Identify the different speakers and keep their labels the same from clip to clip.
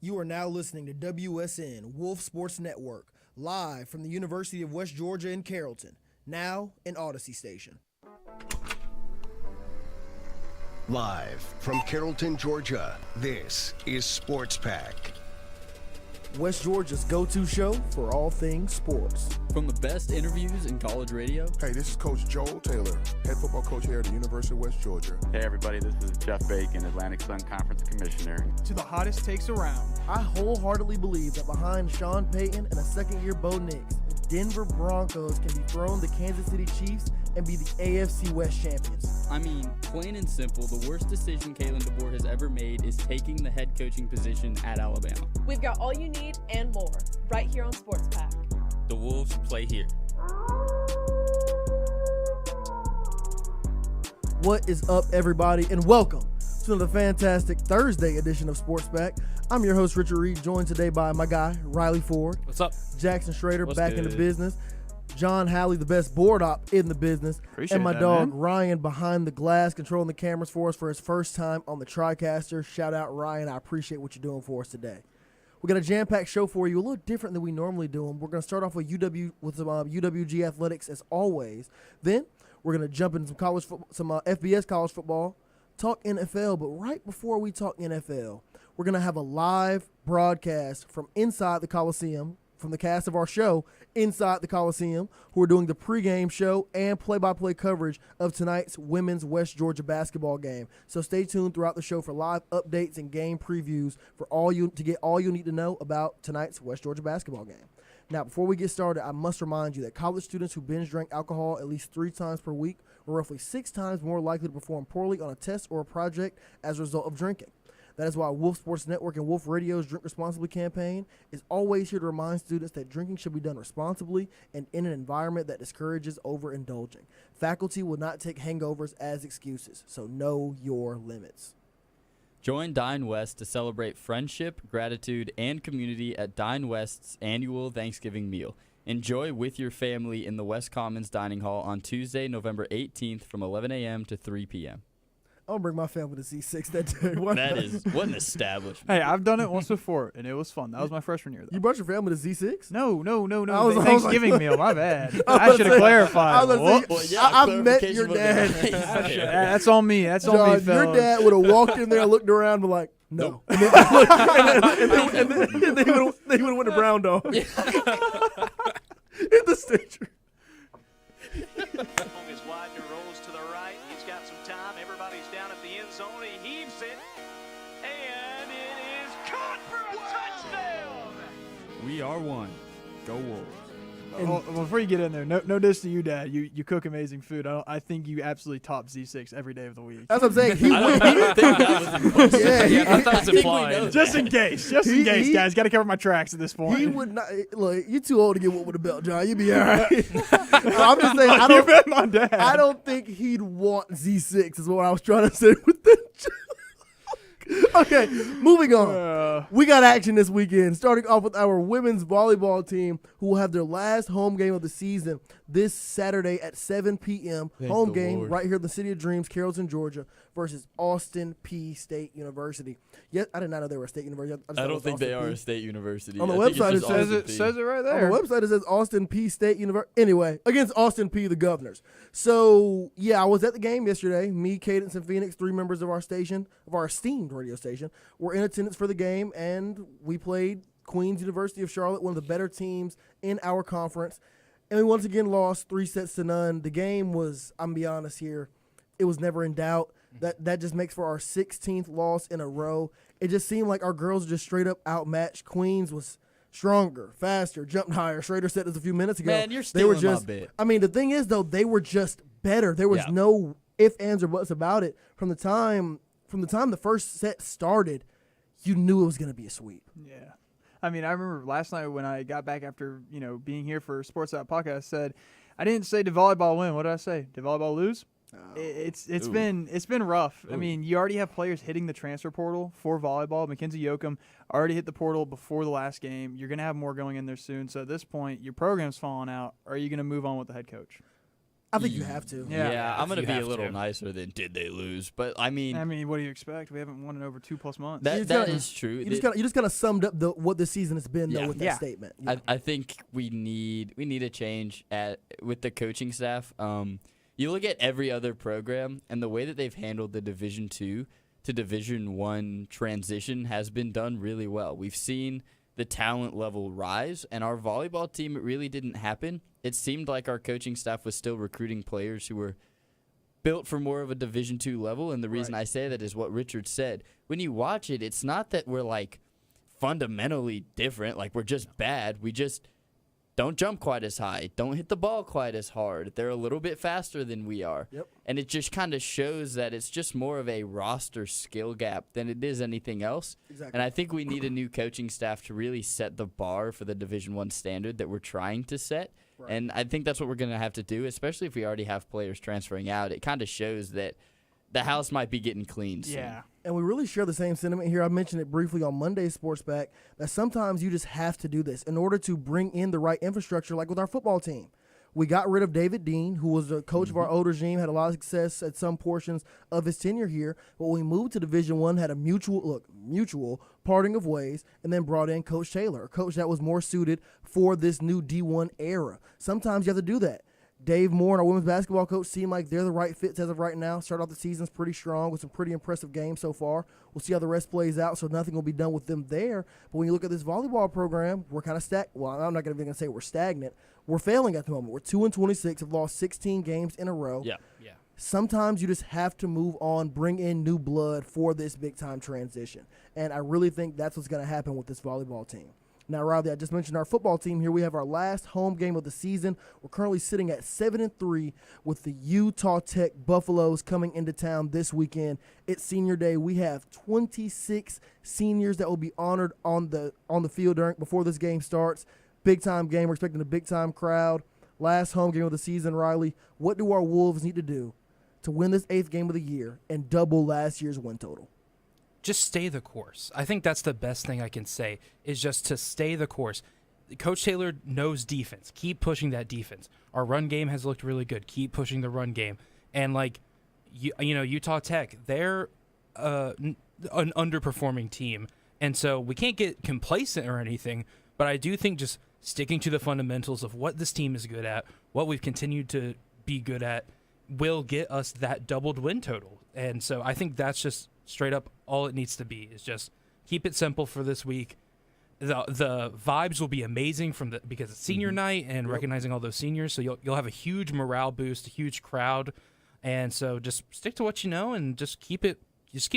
Speaker 1: You are now listening to WSN, Wolf Sports Network, live from the University of West Georgia in Carrollton, now an Odyssey station.
Speaker 2: Live from Carrollton, Georgia, this is Sports Pack.
Speaker 1: West Georgia's go-to show for all things sports.
Speaker 3: From the best interviews in college radio.
Speaker 4: Hey, this is Coach Joel Taylor, head football coach here at the University of West Georgia.
Speaker 5: Hey everybody, this is Jeff Bacon, Atlantic Sun Conference Commissioner.
Speaker 6: To the hottest takes around.
Speaker 1: I wholeheartedly believe that behind Sean Payton and a second-year Bo Nix, Denver Broncos can dethrone the Kansas City Chiefs and be the AFC West champions.
Speaker 3: I mean, plain and simple, the worst decision Kalen DeBoer has ever made is taking the head coaching position at Alabama.
Speaker 7: We've got all you need and more right here on Sports Pack.
Speaker 3: The Wolves play here.
Speaker 1: What is up, everybody, and welcome to the fantastic Thursday edition of Sports Pack. I'm your host, Richard Reed, joined today by my guy, Riley Ford.
Speaker 3: What's up?
Speaker 1: Jackson Schrader,
Speaker 3: What's
Speaker 1: back
Speaker 3: good?
Speaker 1: in the business. John Halley, the best board op in the business.
Speaker 6: Appreciate
Speaker 1: and my
Speaker 6: that,
Speaker 1: dog,
Speaker 6: man.
Speaker 1: Ryan, behind the glass, controlling the cameras for us for his first time on the TriCaster. Shout out, Ryan. I appreciate what you're doing for us today. We got a jam-packed show for you, a little different than we normally do. We're going to start off with some UWG athletics as always. Then we're going to jump into some FBS college football, talk NFL. But right before we talk NFL, we're going to have a live broadcast from inside the Coliseum, from the cast of our show inside the Coliseum, who are doing the pregame show and play-by-play coverage of tonight's women's West Georgia basketball game. So stay tuned throughout the show for live updates and game previews to get all you need to know about tonight's West Georgia basketball game. Now, before we get started, I must remind you that college students who binge drink alcohol at least 3 times per week are roughly 6 times more likely to perform poorly on a test or a project as a result of drinking. That is why Wolf Sports Network and Wolf Radio's Drink Responsibly campaign is always here to remind students that drinking should be done responsibly and in an environment that discourages overindulging. Faculty will not take hangovers as excuses, so know your limits.
Speaker 3: Join Dine West to celebrate friendship, gratitude, and community at Dine West's annual Thanksgiving meal. Enjoy with your family in the West Commons Dining Hall on Tuesday, November 18th from 11 a.m. to 3 p.m.
Speaker 1: I'll bring my family to C6 that day. Why
Speaker 3: That
Speaker 1: not?
Speaker 3: is, what an establishment.
Speaker 6: Hey, I've done it once before, and it was fun. That was my freshman year, though.
Speaker 1: You brought your family to Z6?
Speaker 6: No.
Speaker 1: I was
Speaker 6: Thanksgiving
Speaker 1: like-
Speaker 6: meal, my bad.
Speaker 1: I
Speaker 6: I
Speaker 1: was
Speaker 6: should
Speaker 1: gonna
Speaker 6: have
Speaker 1: say-
Speaker 6: clarified.
Speaker 1: I was gonna say-
Speaker 3: Well, yeah,
Speaker 1: I've met
Speaker 3: clarification
Speaker 1: your
Speaker 3: would've been
Speaker 1: dad.
Speaker 3: nice.
Speaker 6: That's on me. That's on me,
Speaker 1: John,
Speaker 6: fellas.
Speaker 1: your dad would have walked in there, looked around, and be like, no. And then he would have went to Brown Dog. In the Stitcher.
Speaker 8: Is wide and rolls to the right. He's got some time. Everybody's down at the end zone. He heaves it. And it is caught for a touchdown.
Speaker 3: We are one. Go Wolves.
Speaker 6: Well, before you get in there, no diss to you, Dad. You cook amazing food. I think you absolutely top Z6 every day of the week.
Speaker 1: That's what I'm saying. He
Speaker 3: I
Speaker 1: would.
Speaker 3: don't think that was implied.
Speaker 1: Yeah,
Speaker 3: I thought that was implied.
Speaker 6: Just in case, guys. Got to cover my tracks at this point.
Speaker 1: He would not. Look, you're too old to get whooped with a belt, John. You'd be all right. I'm just saying.
Speaker 6: You bet my dad.
Speaker 1: I don't think he'd want Z6. Is what I was trying to say with that joke. Okay, moving on. We got action this weekend, starting off with our women's volleyball team, who will have their last home game of the season this Saturday at 7 p.m.
Speaker 3: Thank
Speaker 1: home
Speaker 3: the
Speaker 1: game
Speaker 3: Lord.
Speaker 1: right here in the City of Dreams, Carrollton, Georgia, versus Austin P State University. Yes, I did not know they were a state university.
Speaker 3: I
Speaker 1: thought it
Speaker 3: don't
Speaker 1: was
Speaker 3: think they
Speaker 1: Austin
Speaker 3: are
Speaker 1: P.
Speaker 3: a state university.
Speaker 1: On the
Speaker 3: I think it's
Speaker 1: website,
Speaker 3: just
Speaker 1: it says
Speaker 3: Austin
Speaker 6: it
Speaker 3: P.
Speaker 6: says it right
Speaker 1: On
Speaker 6: there.
Speaker 1: the website, it says Austin P State University. Anyway, against Austin P, the Governors. So, yeah, I was at the game yesterday. Me, Cadence, and Phoenix, 3 members of our station, of our esteemed radio station, were in attendance for the game, and we played Queens University of Charlotte, one of the better teams in our conference. And we once again lost 3-0. The game was, I'm going to be honest here, it was never in doubt. That just makes for our 16th loss in a row. It just seemed like our girls just straight up outmatched. Queens was stronger, faster, jumped higher. Schrader said this a few minutes ago.
Speaker 3: Man, you're
Speaker 1: They were
Speaker 3: stealing my
Speaker 1: just,
Speaker 3: bit.
Speaker 1: I mean, the thing is, though, they were just better. There was
Speaker 3: Yeah.
Speaker 1: no ifs, ands, or buts about it. From the time the first set started, you knew it was going to be a sweep.
Speaker 6: Yeah. I mean, I remember last night when I got back after, being here for Sports Out Podcast, I said, I didn't say did volleyball win. What did I say? Did volleyball lose? It's
Speaker 3: Ooh.
Speaker 6: been rough. I
Speaker 3: Ooh.
Speaker 6: mean, you already have players hitting the transfer portal for volleyball. Mackenzie Yoakum already hit the portal before the last game. You're going to have more going in there soon. So at this point, your program's falling out. Are you going to move on with the head coach?
Speaker 1: I think you have to.
Speaker 3: Yeah, I'm going to
Speaker 9: You
Speaker 3: be a
Speaker 9: have
Speaker 3: little
Speaker 9: to.
Speaker 3: nicer than did they lose. But, I mean,
Speaker 6: what do you expect? We haven't won in over 2+ months.
Speaker 3: that is true.
Speaker 1: You just kind of summed up what this season has been though with that
Speaker 6: Yeah.
Speaker 1: statement.
Speaker 3: I think we need a change with the coaching staff. You look at every other program, and the way that they've handled the Division II to Division I transition has been done really well. We've seen the talent level rise, and our volleyball team, it really didn't happen. It seemed like our coaching staff was still recruiting players who were built for more of a Division II level, and the reason I say that is what Richard said. When you watch it, it's not that we're, like, fundamentally different, like we're just bad. We just don't jump quite as high, don't hit the ball quite as hard. They're a little bit faster than we are.
Speaker 1: Yep.
Speaker 3: And it just kind of shows that it's just more of a roster skill gap than it is anything else.
Speaker 1: Exactly.
Speaker 3: And I think we need a new coaching staff to really set the bar for the Division I standard that we're trying to set. Right. And I think that's what we're going to have to do, especially if we already have players transferring out. It kind of shows that the house might be getting cleaned soon.
Speaker 6: Yeah.
Speaker 1: And we really share the same sentiment here. I mentioned it briefly on Monday's Sports Pack that sometimes you just have to do this in order to bring in the right infrastructure, like with our football team. We got rid of David Dean, who was the coach of our old regime, had a lot of success at some portions of his tenure here. But when we moved to Division I, had a mutual parting of ways, and then brought in Coach Taylor, a coach that was more suited for this new D1 era. Sometimes you have to do that. Dave Moore and our women's basketball coach seem like they're the right fits as of right now. Start off the season's pretty strong with some pretty impressive games so far. We'll see how the rest plays out, so nothing will be done with them there. But when you look at this volleyball program, we're kind of well, I'm not even going to say we're stagnant. We're failing at the moment. We're 2-26, have lost 16 games in a row.
Speaker 3: Yeah.
Speaker 1: Sometimes you just have to move on, bring in new blood for this big-time transition. And I really think that's what's going to happen with this volleyball team. Now, Riley, I just mentioned our football team here. We have our last home game of the season. We're currently sitting at 7-3 with the Utah Tech Buffaloes coming into town this weekend. It's senior day. We have 26 seniors that will be honored on the field before this game starts. Big-time game. We're expecting a big-time crowd. Last home game of the season, Riley. What do our Wolves need to do to win this 8th game of the year and double last year's win total?
Speaker 9: Just stay the course. I think that's the best thing I can say, is just to stay the course. Coach Taylor knows defense. Keep pushing that defense. Our run game has looked really good. Keep pushing the run game. And, Utah Tech, they're an underperforming team. And so we can't get complacent or anything, but I do think just sticking to the fundamentals of what this team is good at, what we've continued to be good at, will get us that doubled win total. And so I think that's just straight up all it needs to be, is just keep it simple for this week. The vibes will be amazing because it's senior night and recognizing all those seniors. So you'll have a huge morale boost, a huge crowd. And so just stick to what you know and just keep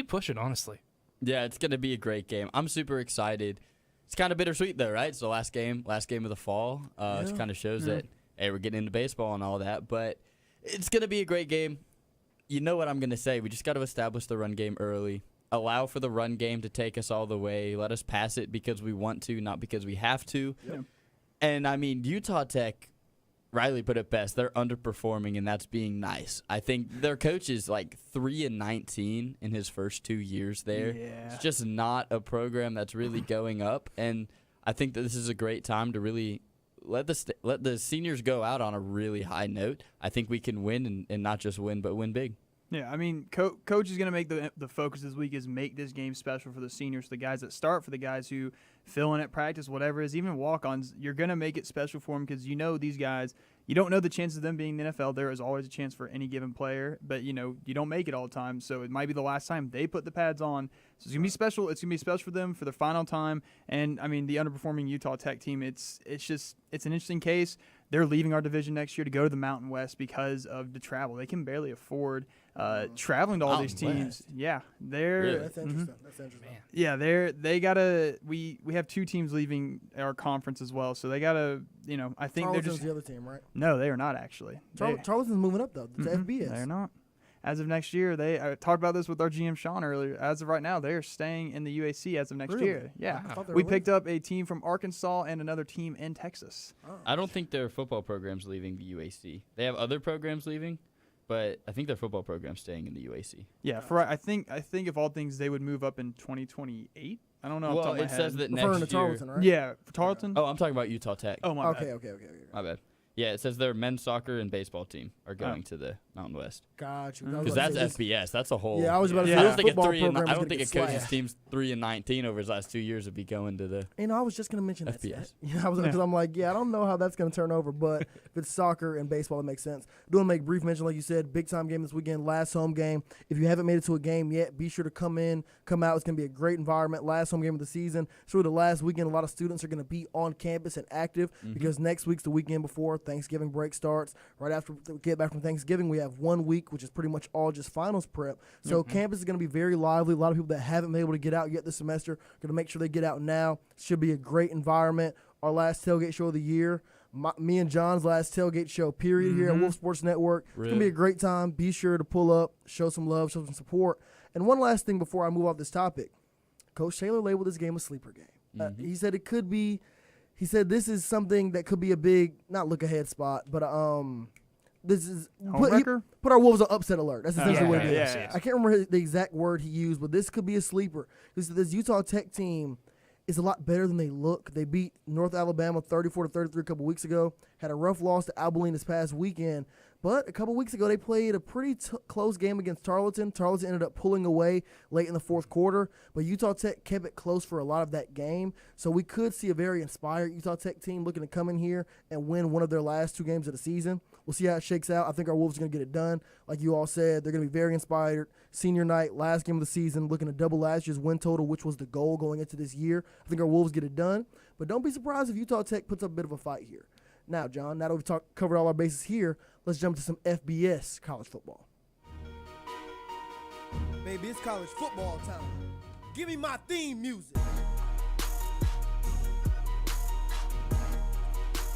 Speaker 9: pushing, honestly.
Speaker 3: Yeah, it's going to be a great game. I'm super excited. It's kind of bittersweet, though, right? It's the last game of the fall. It kind of shows that, hey, we're getting into baseball and all that. But it's going to be a great game. You know what I'm going to say. We just got to establish the run game early. Allow for the run game to take us all the way. Let us pass it because we want to, not because we have to.
Speaker 6: Yep.
Speaker 3: And, I mean, Utah Tech, Riley put it best. They're underperforming, and that's being nice. I think their coach is like 3-19 in his first 2 years there.
Speaker 6: Yeah.
Speaker 3: It's just not a program that's really going up. And I think that this is a great time to really let the seniors go out on a really high note. I think we can win and not just win, but win big.
Speaker 6: Yeah, I mean, coach is going to make the focus this week is make this game special for the seniors, the guys that start, for the guys who fill in at practice, whatever it is, even walk-ons. You're going to make it special for them because you know these guys, you don't know the chances of them being in the NFL. There is always a chance for any given player, but, you don't make it all the time. So it might be the last time they put the pads on. So it's going to be special. It's going to be special for them for their final time. And, I mean, the underperforming Utah Tech team, it's an interesting case. They're leaving our division next year to go to the Mountain West because of the travel. They can barely afford traveling to all these teams.
Speaker 3: West.
Speaker 6: Yeah, they're
Speaker 3: Really?
Speaker 1: That's interesting. That's interesting.
Speaker 9: Man.
Speaker 6: yeah, they gotta. We have 2 teams leaving our conference as well, so they gotta. I think
Speaker 1: Charleston's
Speaker 6: they're just
Speaker 1: the other team, right?
Speaker 6: no, they are not actually.
Speaker 1: Charleston's moving up though. The FBS.
Speaker 6: They're not. As of next year, I talked about this with our GM Sean earlier. As of right now, they are staying in the UAC as of next
Speaker 1: Really?
Speaker 6: year. Yeah,
Speaker 1: I thought they
Speaker 6: we
Speaker 1: were
Speaker 6: picked up a team from Arkansas and another team in Texas.
Speaker 3: I don't think their football program's leaving the UAC. They have other programs leaving, but I think their football program's staying in the UAC.
Speaker 6: Yeah, I think if all things they would move up in 2028. I don't know. off the top
Speaker 3: Well,
Speaker 6: of my
Speaker 3: it says
Speaker 6: head.
Speaker 3: that
Speaker 1: Referring
Speaker 3: next
Speaker 1: to
Speaker 3: year.
Speaker 1: Tarleton, right?
Speaker 6: Yeah, for Tarleton.
Speaker 3: Oh, I'm talking about Utah Tech.
Speaker 6: Oh my
Speaker 1: Okay,
Speaker 6: bad.
Speaker 1: okay.
Speaker 3: My bad. Yeah, it says their men's soccer and baseball team are going to the Mountain West.
Speaker 1: Got you.
Speaker 3: Because that's FBS. That's a whole.
Speaker 1: Yeah, I was about to say
Speaker 3: I
Speaker 1: this
Speaker 3: don't think
Speaker 1: football program
Speaker 3: I
Speaker 1: is
Speaker 3: don't
Speaker 1: gonna
Speaker 3: think a
Speaker 1: get
Speaker 3: coach's
Speaker 1: slashed.
Speaker 3: team's 3-19 over his last 2 years would be going to the.
Speaker 1: I was just going to mention that.
Speaker 3: FBS.
Speaker 1: Yeah, because I'm like, I don't know how that's going to turn over, but if it's soccer and baseball, it makes sense. Do want to make a brief mention, like you said, big time game this weekend, last home game. If you haven't made it to a game yet, be sure to come out. It's going to be a great environment. Last home game of the season. It's really the last weekend. A lot of students are going to be on campus and active because next week's the weekend before Thanksgiving break starts. Right after we get back from Thanksgiving, we have 1 week, which is pretty much all just finals prep. So campus is going to be very lively. A lot of people that haven't been able to get out yet this semester are going to make sure they get out now. Should be a great environment. Our last tailgate show of the year. Me and John's last tailgate show, period, here at Wolf Sports Network. It's going to be a great time. Be sure to pull up, show some love, show some support. And one last thing before I move off this topic. Coach Taylor labeled this game a sleeper game. He said it could be – he said this is something that could be a big, not look-ahead spot, but this is put our Wolves on upset alert. That's essentially what it is. I can't remember the exact word he used, but this could be a sleeper. This Utah Tech team is a lot better than they look. They beat North Alabama 34-33 a couple weeks ago. Had a rough loss to Abilene this past weekend. But a couple weeks ago, they played a pretty close game against Tarleton. Tarleton ended up pulling away late in the fourth quarter, but Utah Tech kept it close for a lot of that game. So we could see a very inspired Utah Tech team looking to come in here and win one of their last 2 games of the season. We'll see how it shakes out. I think our Wolves are going to get it done. Like you all said, they're going to be very inspired. Senior night, last game of the season, looking to double last year's win total, which was the goal going into this year. I think our Wolves get it done. But don't be surprised if Utah Tech puts up a bit of a fight here. Now, John, now that we've covered all our bases here, let's jump to some FBS college football. Baby, it's college football time. Give me my theme music.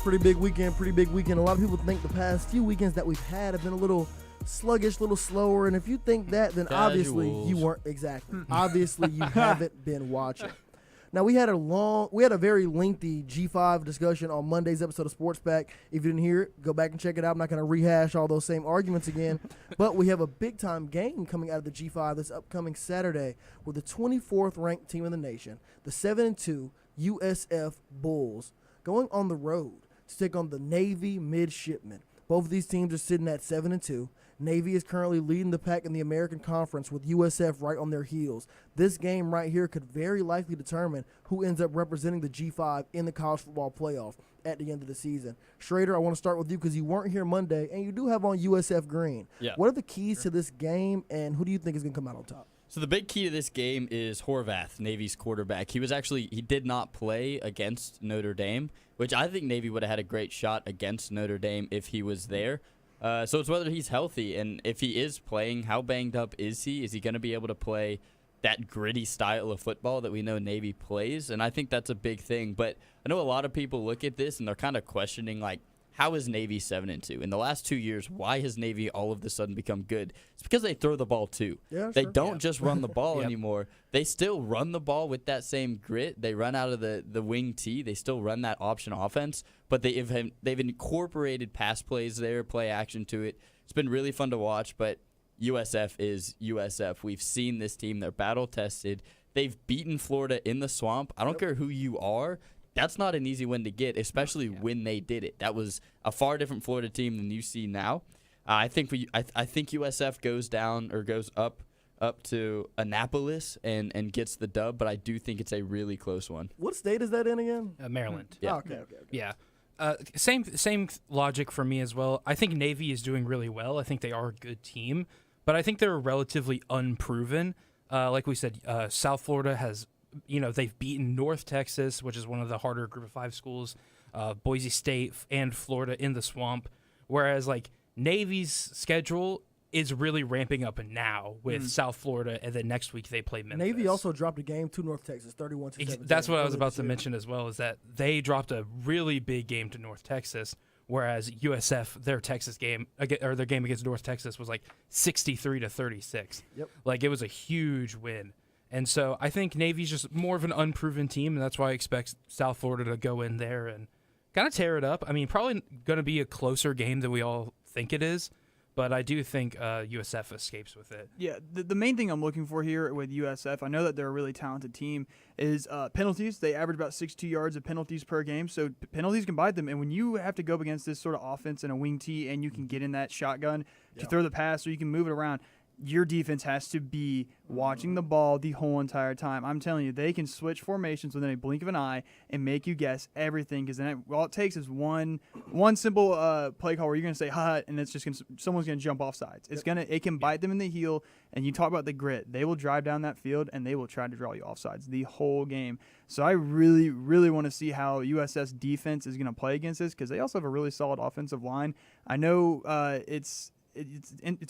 Speaker 1: Pretty big weekend. A lot of people think the past few weekends that we've had have been a little sluggish, a little slower. And if you think that, then obviously you weren't exactly. Obviously, you haven't been watching. Now, we had a very lengthy G5 discussion on Monday's episode of Sports Pack. If you didn't hear it, go back and check it out. I'm not going to rehash all those same arguments again. But we have a big-time game coming out of the G5 this upcoming Saturday with the 24th ranked team in the nation, the 7-2 USF Bulls, going on the road to take on the Navy Midshipmen. Both of these teams are sitting at 7-2. Navy is currently leading the pack in the American Conference with USF right on their heels. This game right here could very likely determine who ends up representing the G5 in the college football playoff at the end of the season. Schrader, I want to start with you because you weren't here Monday, and you do have on USF green.
Speaker 3: Yeah.
Speaker 1: What are the keys to this game, and who do you think is going to come out on top?
Speaker 3: So the big key to this game is Horvath, Navy's quarterback. He did not play against Notre Dame, which I think Navy would have had a great shot against Notre Dame if he was there. So it's whether he's healthy, and if he is playing, how banged up is he? Is he going to be able to play that gritty style of football that we know Navy plays? And I think that's a big thing. But I know a lot of people look at this and they're kind of questioning, like, how is Navy 7-2? In the last 2 years, why has Navy all of a sudden become good? It's because they throw the ball too.
Speaker 1: Yeah,
Speaker 3: they
Speaker 1: sure.
Speaker 3: don't just run the ball anymore. They still run the ball with that same grit. They run out of the wing T. They still run that option offense, but they've incorporated pass plays there, play action to it. It's been really fun to watch, but USF is USF. We've seen this team. They're battle-tested. They've beaten Florida in the Swamp. I don't care who you are. That's not an easy win to get, especially when they did it. That was a far different Florida team than you see now. I think USF goes down or goes up to Annapolis and gets the dub, but I do think it's a really close one.
Speaker 1: What state is that in again?
Speaker 9: Maryland.
Speaker 1: Yeah. Oh, okay.
Speaker 9: Yeah. Same logic for me as well. I think Navy is doing really well. I think they are a good team, but I think they're relatively unproven. Like we said, South Florida has, they've beaten North Texas, which is one of the harder Group of 5 schools, Boise State and Florida in the Swamp, whereas like Navy's schedule is really ramping up now with South Florida, and then next week they play Memphis.
Speaker 1: Navy also dropped a game to North Texas, 31-17.
Speaker 9: That's what I was about to mention as well, is that they dropped a really big game to North Texas, whereas USF, their Texas game, or their game against North Texas was like 63-36.
Speaker 1: Yep.
Speaker 9: Like it was a huge win. And so I think Navy's just more of an unproven team, and that's why I expect South Florida to go in there and kind of tear it up. I mean, probably going to be a closer game than we all think it is, But I do think USF escapes with it.
Speaker 6: Yeah, the main thing I'm looking for here with USF, I know that they're a really talented team, is penalties. They average about 62 yards of penalties per game, so penalties can bite them. And when you have to go up against this sort of offense in a wing tee and you can get in that shotgun to throw the pass or you can move it around, your defense has to be watching the ball the whole entire time. I'm telling you, they can switch formations within a blink of an eye and make you guess everything, because then all it takes is one simple play call where you're going to say hut, and it's just someone's going to jump off sides. It can bite them in the heel, and you talk about the grit. They will drive down that field, and they will try to draw you off sides the whole game. So I really, really want to see how USS defense is going to play against this, because they also have a really solid offensive line. I know it's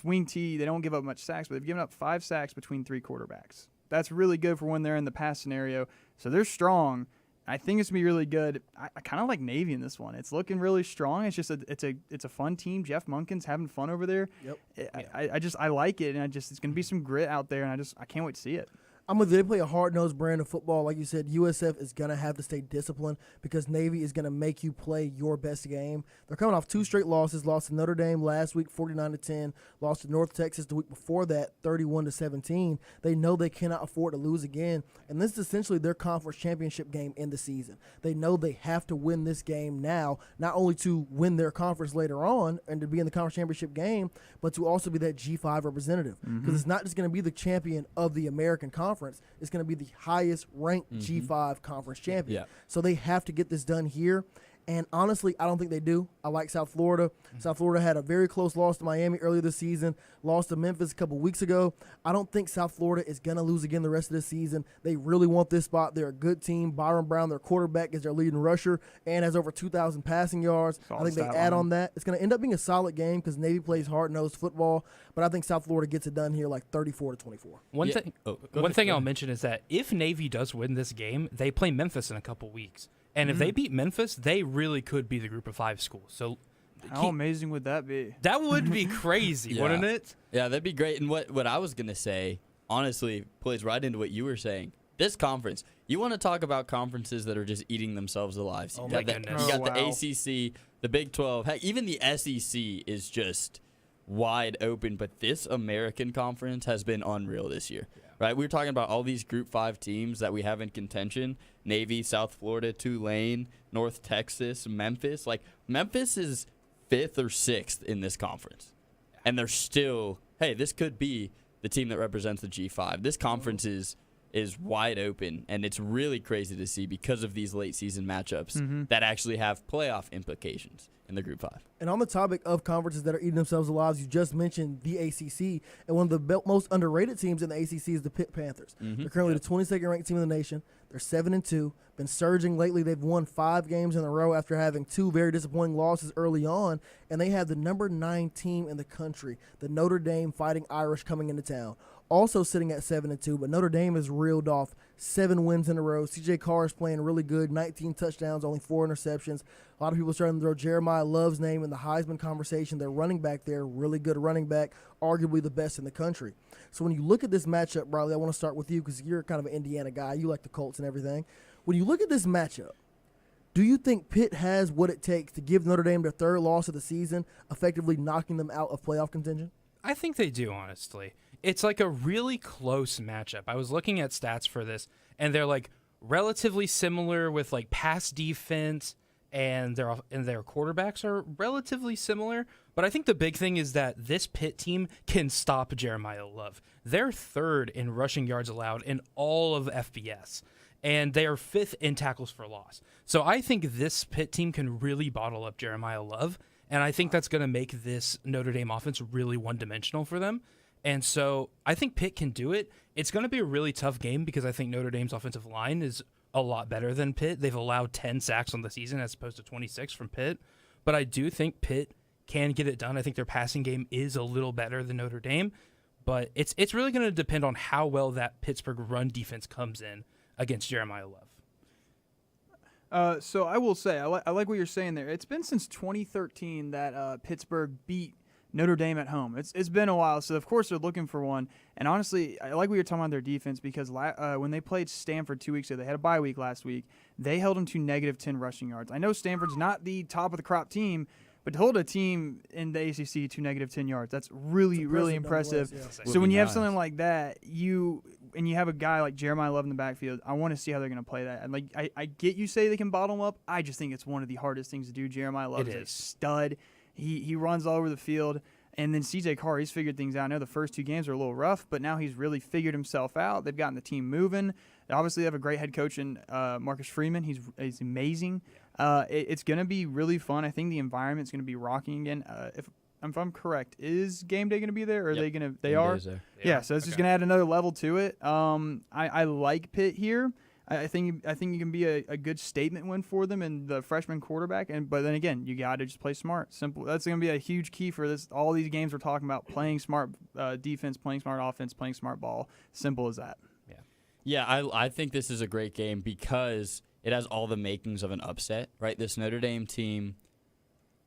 Speaker 6: wing T. They don't give up much sacks, but they've given up 5 sacks between 3 quarterbacks. That's really good for when they're in the pass scenario. So they're strong. I think it's gonna be really good. I kind of like Navy in this one. It's looking really strong. It's just it's a fun team. Jeff Munkin's having fun over there.
Speaker 1: Yep.
Speaker 6: I like it, and it's gonna be some grit out there, and I can't wait to see it.
Speaker 1: I'm with you. They play a hard-nosed brand of football. Like you said, USF is going to have to stay disciplined because Navy is going to make you play your best game. They're coming off 2 straight losses. Lost to Notre Dame last week, 49-10. Lost to North Texas the week before that, 31-17. They know they cannot afford to lose again, and this is essentially their conference championship game in the season. They know they have to win this game now, not only to win their conference later on and to be in the conference championship game, but to also be that G5 representative, because it's not just going to be the champion of the American Conference. It's going to be the highest ranked G5 conference champion.
Speaker 3: Yeah.
Speaker 1: So they have to get this done here. And honestly, I don't think they do. I like South Florida. South Florida had a very close loss to Miami earlier this season, lost to Memphis a couple weeks ago. I don't think South Florida is going to lose again the rest of the season. They really want this spot. They're a good team. Byron Brown, their quarterback, is their leading rusher and has over 2,000 passing yards. I think they add on that. It's going to end up being a solid game because Navy plays hard-nosed football, but I think South Florida gets it done here like 34-24.
Speaker 9: One thing I'll mention is that if Navy does win this game, they play Memphis in a couple weeks. And if they beat Memphis, they really could be the group of 5 school. So
Speaker 6: how amazing would that be?
Speaker 9: That would be crazy, wouldn't it?
Speaker 3: Yeah, that'd be great. And what I was going to say, honestly, plays right into what you were saying. This conference, you want to talk about conferences that are just eating themselves alive. So
Speaker 9: Oh,
Speaker 3: you
Speaker 9: my
Speaker 3: got
Speaker 9: goodness.
Speaker 3: the ACC, the Big 12. Heck, even the SEC is just wide open. But this American Conference has been unreal this year. Right, we were talking about all these Group 5 teams that we have in contention: Navy, South Florida, Tulane, North Texas, Memphis. Like, Memphis is 5th or 6th in this conference, and they're still, hey, this could be the team that represents the G5. This conference is wide open, and it's really crazy to see because of these late season matchups that actually have playoff implications in the Group 5.
Speaker 1: And on the topic of conferences that are eating themselves alive, you just mentioned the ACC, and one of the most underrated teams in the ACC is the Pitt Panthers. They're currently the 22nd ranked team in the nation. They're 7-2, been surging lately. They've won 5 games in a row after having 2 very disappointing losses early on, and they have the number 9 team in the country, the Notre Dame Fighting Irish, coming into town. Also sitting at 7-2, but Notre Dame has reeled off 7 wins in a row. C.J. Carr is playing really good, 19 touchdowns, only 4 interceptions. A lot of people are starting to throw Jeremiah Love's name in the Heisman conversation. Their running back there, really good running back, arguably the best in the country. So when you look at this matchup, Riley, I want to start with you because you're kind of an Indiana guy. You like the Colts and everything. When you look at this matchup, do you think Pitt has what it takes to give Notre Dame their 3rd loss of the season, effectively knocking them out of playoff contention?
Speaker 9: I think they do, honestly. It's like a really close matchup. I was looking at stats for this, and they're like relatively similar with like pass defense, and their quarterbacks are relatively similar. But I think the big thing is that this Pitt team can stop Jeremiah Love. They're 3rd in rushing yards allowed in all of FBS, and they are 5th in tackles for loss. So I think this Pitt team can really bottle up Jeremiah Love, and I think that's going to make this Notre Dame offense really one-dimensional for them. And so I think Pitt can do it. It's going to be a really tough game because I think Notre Dame's offensive line is a lot better than Pitt. They've allowed 10 sacks on the season as opposed to 26 from Pitt. But I do think Pitt can get it done. I think their passing game is a little better than Notre Dame. But it's really going to depend on how well that Pittsburgh run defense comes in against Jeremiah Love.
Speaker 6: So I will say, I like what you're saying there. It's been since 2013 that Pittsburgh beat Notre Dame at home. It's been a while, so of course they're looking for one. And honestly, I like what you're talking about their defense because when they played Stanford 2 weeks ago, they had a bye week last week. They held them to -10 rushing yards. I know Stanford's not the top of the crop team, But to hold a team in the ACC to negative 10 yards, that's really, really impressive.
Speaker 1: nonetheless,
Speaker 6: So when you have
Speaker 3: nice.
Speaker 6: something like that, you have a guy like Jeremiah Love in the backfield, I want to see how they're going to play that. And like I get you say they can bottle him up. I just think it's one of the hardest things to do. Jeremiah Love is a stud. He runs all over the field. And then CJ Carr, he's figured things out. I know the first 2 games are a little rough, but now he's really figured himself out. They've gotten the team moving. They obviously have a great head coach in Marcus Freeman. He's amazing. It's going to be really fun. I think the environment's going to be rocking again. If I'm correct, is game day going to be there? Or are they going to? They
Speaker 3: Game
Speaker 6: are.
Speaker 3: Day's there.
Speaker 6: Yeah, so it's just going to add another level to it. I like Pitt here. I think you can be a good statement win for them and the freshman quarterback. But then again, you got to just play smart. Simple. That's going to be a huge key for this. All these games we're talking about: playing smart defense, playing smart offense, playing smart ball. Simple as that.
Speaker 3: Yeah, I think this is a great game because it has all the makings of an upset, right? This Notre Dame team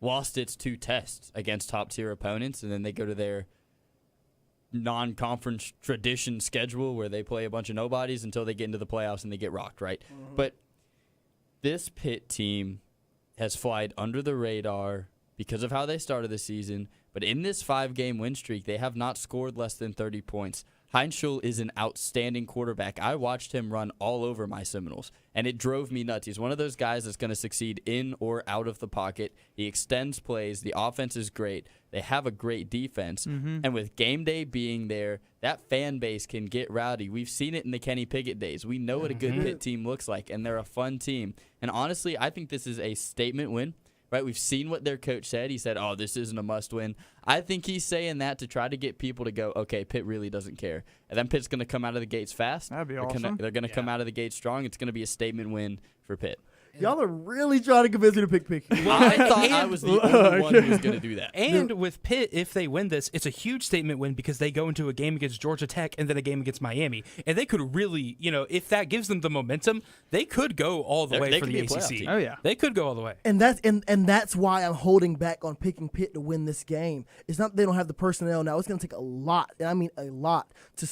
Speaker 3: lost its 2 tests against top-tier opponents, and then they go to their non-conference tradition schedule where they play a bunch of nobodies until they get into the playoffs and they get rocked, right?
Speaker 1: Mm-hmm.
Speaker 3: But this Pitt team has flied under the radar because of how they started the season, but in this 5-game win streak, they have not scored less than 30 points. Heinz Schul is an outstanding quarterback. I watched him run all over my Seminoles, and it drove me nuts. He's one of those guys that's going to succeed in or out of the pocket. He extends plays. The offense is great. They have a great defense. And with game day being there, that fan base can get rowdy. We've seen it in the Kenny Pickett days. We know what a good Pitt team looks like, and they're a fun team. And honestly, I think this is a statement win. Right, we've seen what their coach said. He said, "Oh, this isn't a must-win." I think he's saying that to try to get people to go, "Okay, Pitt really doesn't care." And then Pitt's going to come out of the gates fast.
Speaker 6: That'd be
Speaker 3: They're
Speaker 6: awesome.
Speaker 3: They're going to come out of the gates strong. It's going to be a statement win for Pitt.
Speaker 1: Y'all are really trying to convince me to pick Pitt.
Speaker 3: I thought I was the only one who was going to do that.
Speaker 9: And with Pitt, if they win this, it's a huge statement win because they go into a game against Georgia Tech and then a game against Miami. And they could really, if that gives them the momentum, they could go all the way
Speaker 3: They
Speaker 9: for
Speaker 3: could
Speaker 9: the
Speaker 3: be a playoff
Speaker 9: ACC.
Speaker 3: team.
Speaker 6: Oh, yeah.
Speaker 9: They could go all the way.
Speaker 1: And that's why I'm holding back on picking Pitt to win this game. It's not that they don't have the personnel now. It's going to take a lot, and I mean a lot, to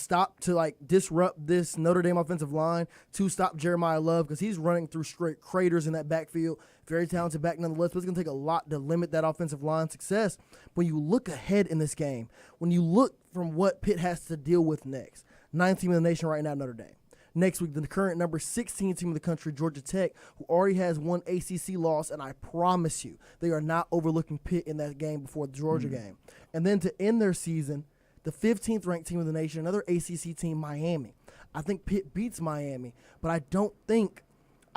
Speaker 1: disrupt this Notre Dame offensive line, to stop Jeremiah Love because he's running through straight craters in that backfield. Very talented back nonetheless, but it's going to take a lot to limit that offensive line success. When you look ahead in this game, when you look from what Pitt has to deal with next, 9th team in the nation right now, Notre Dame. Next week, the current number 16 team in the country, Georgia Tech, who already has 1 ACC loss, and I promise you, they are not overlooking Pitt in that game before the Georgia game. And then to end their season, the 15th ranked team in the nation, another ACC team, Miami. I think Pitt beats Miami, but I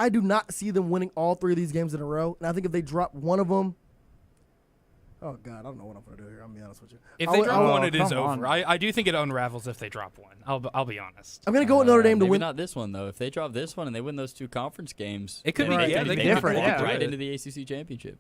Speaker 1: do not see them winning all 3 of these games in a row. And I think if they drop one of them, oh, God, I don't know what I'm going to do here. I'm going to be honest with you.
Speaker 9: If they drop one, it is
Speaker 6: come on.
Speaker 9: over. I do think it unravels if they drop one. I'll be honest.
Speaker 1: I'm going to go with Notre Dame to
Speaker 3: Maybe
Speaker 1: win.
Speaker 3: not this one, though. If they drop this one and they win those 2 conference games,
Speaker 9: It could
Speaker 3: maybe
Speaker 9: be- yeah,
Speaker 3: they
Speaker 9: they
Speaker 3: could
Speaker 9: could
Speaker 6: different,
Speaker 3: walk
Speaker 6: yeah.
Speaker 3: right into the ACC championship.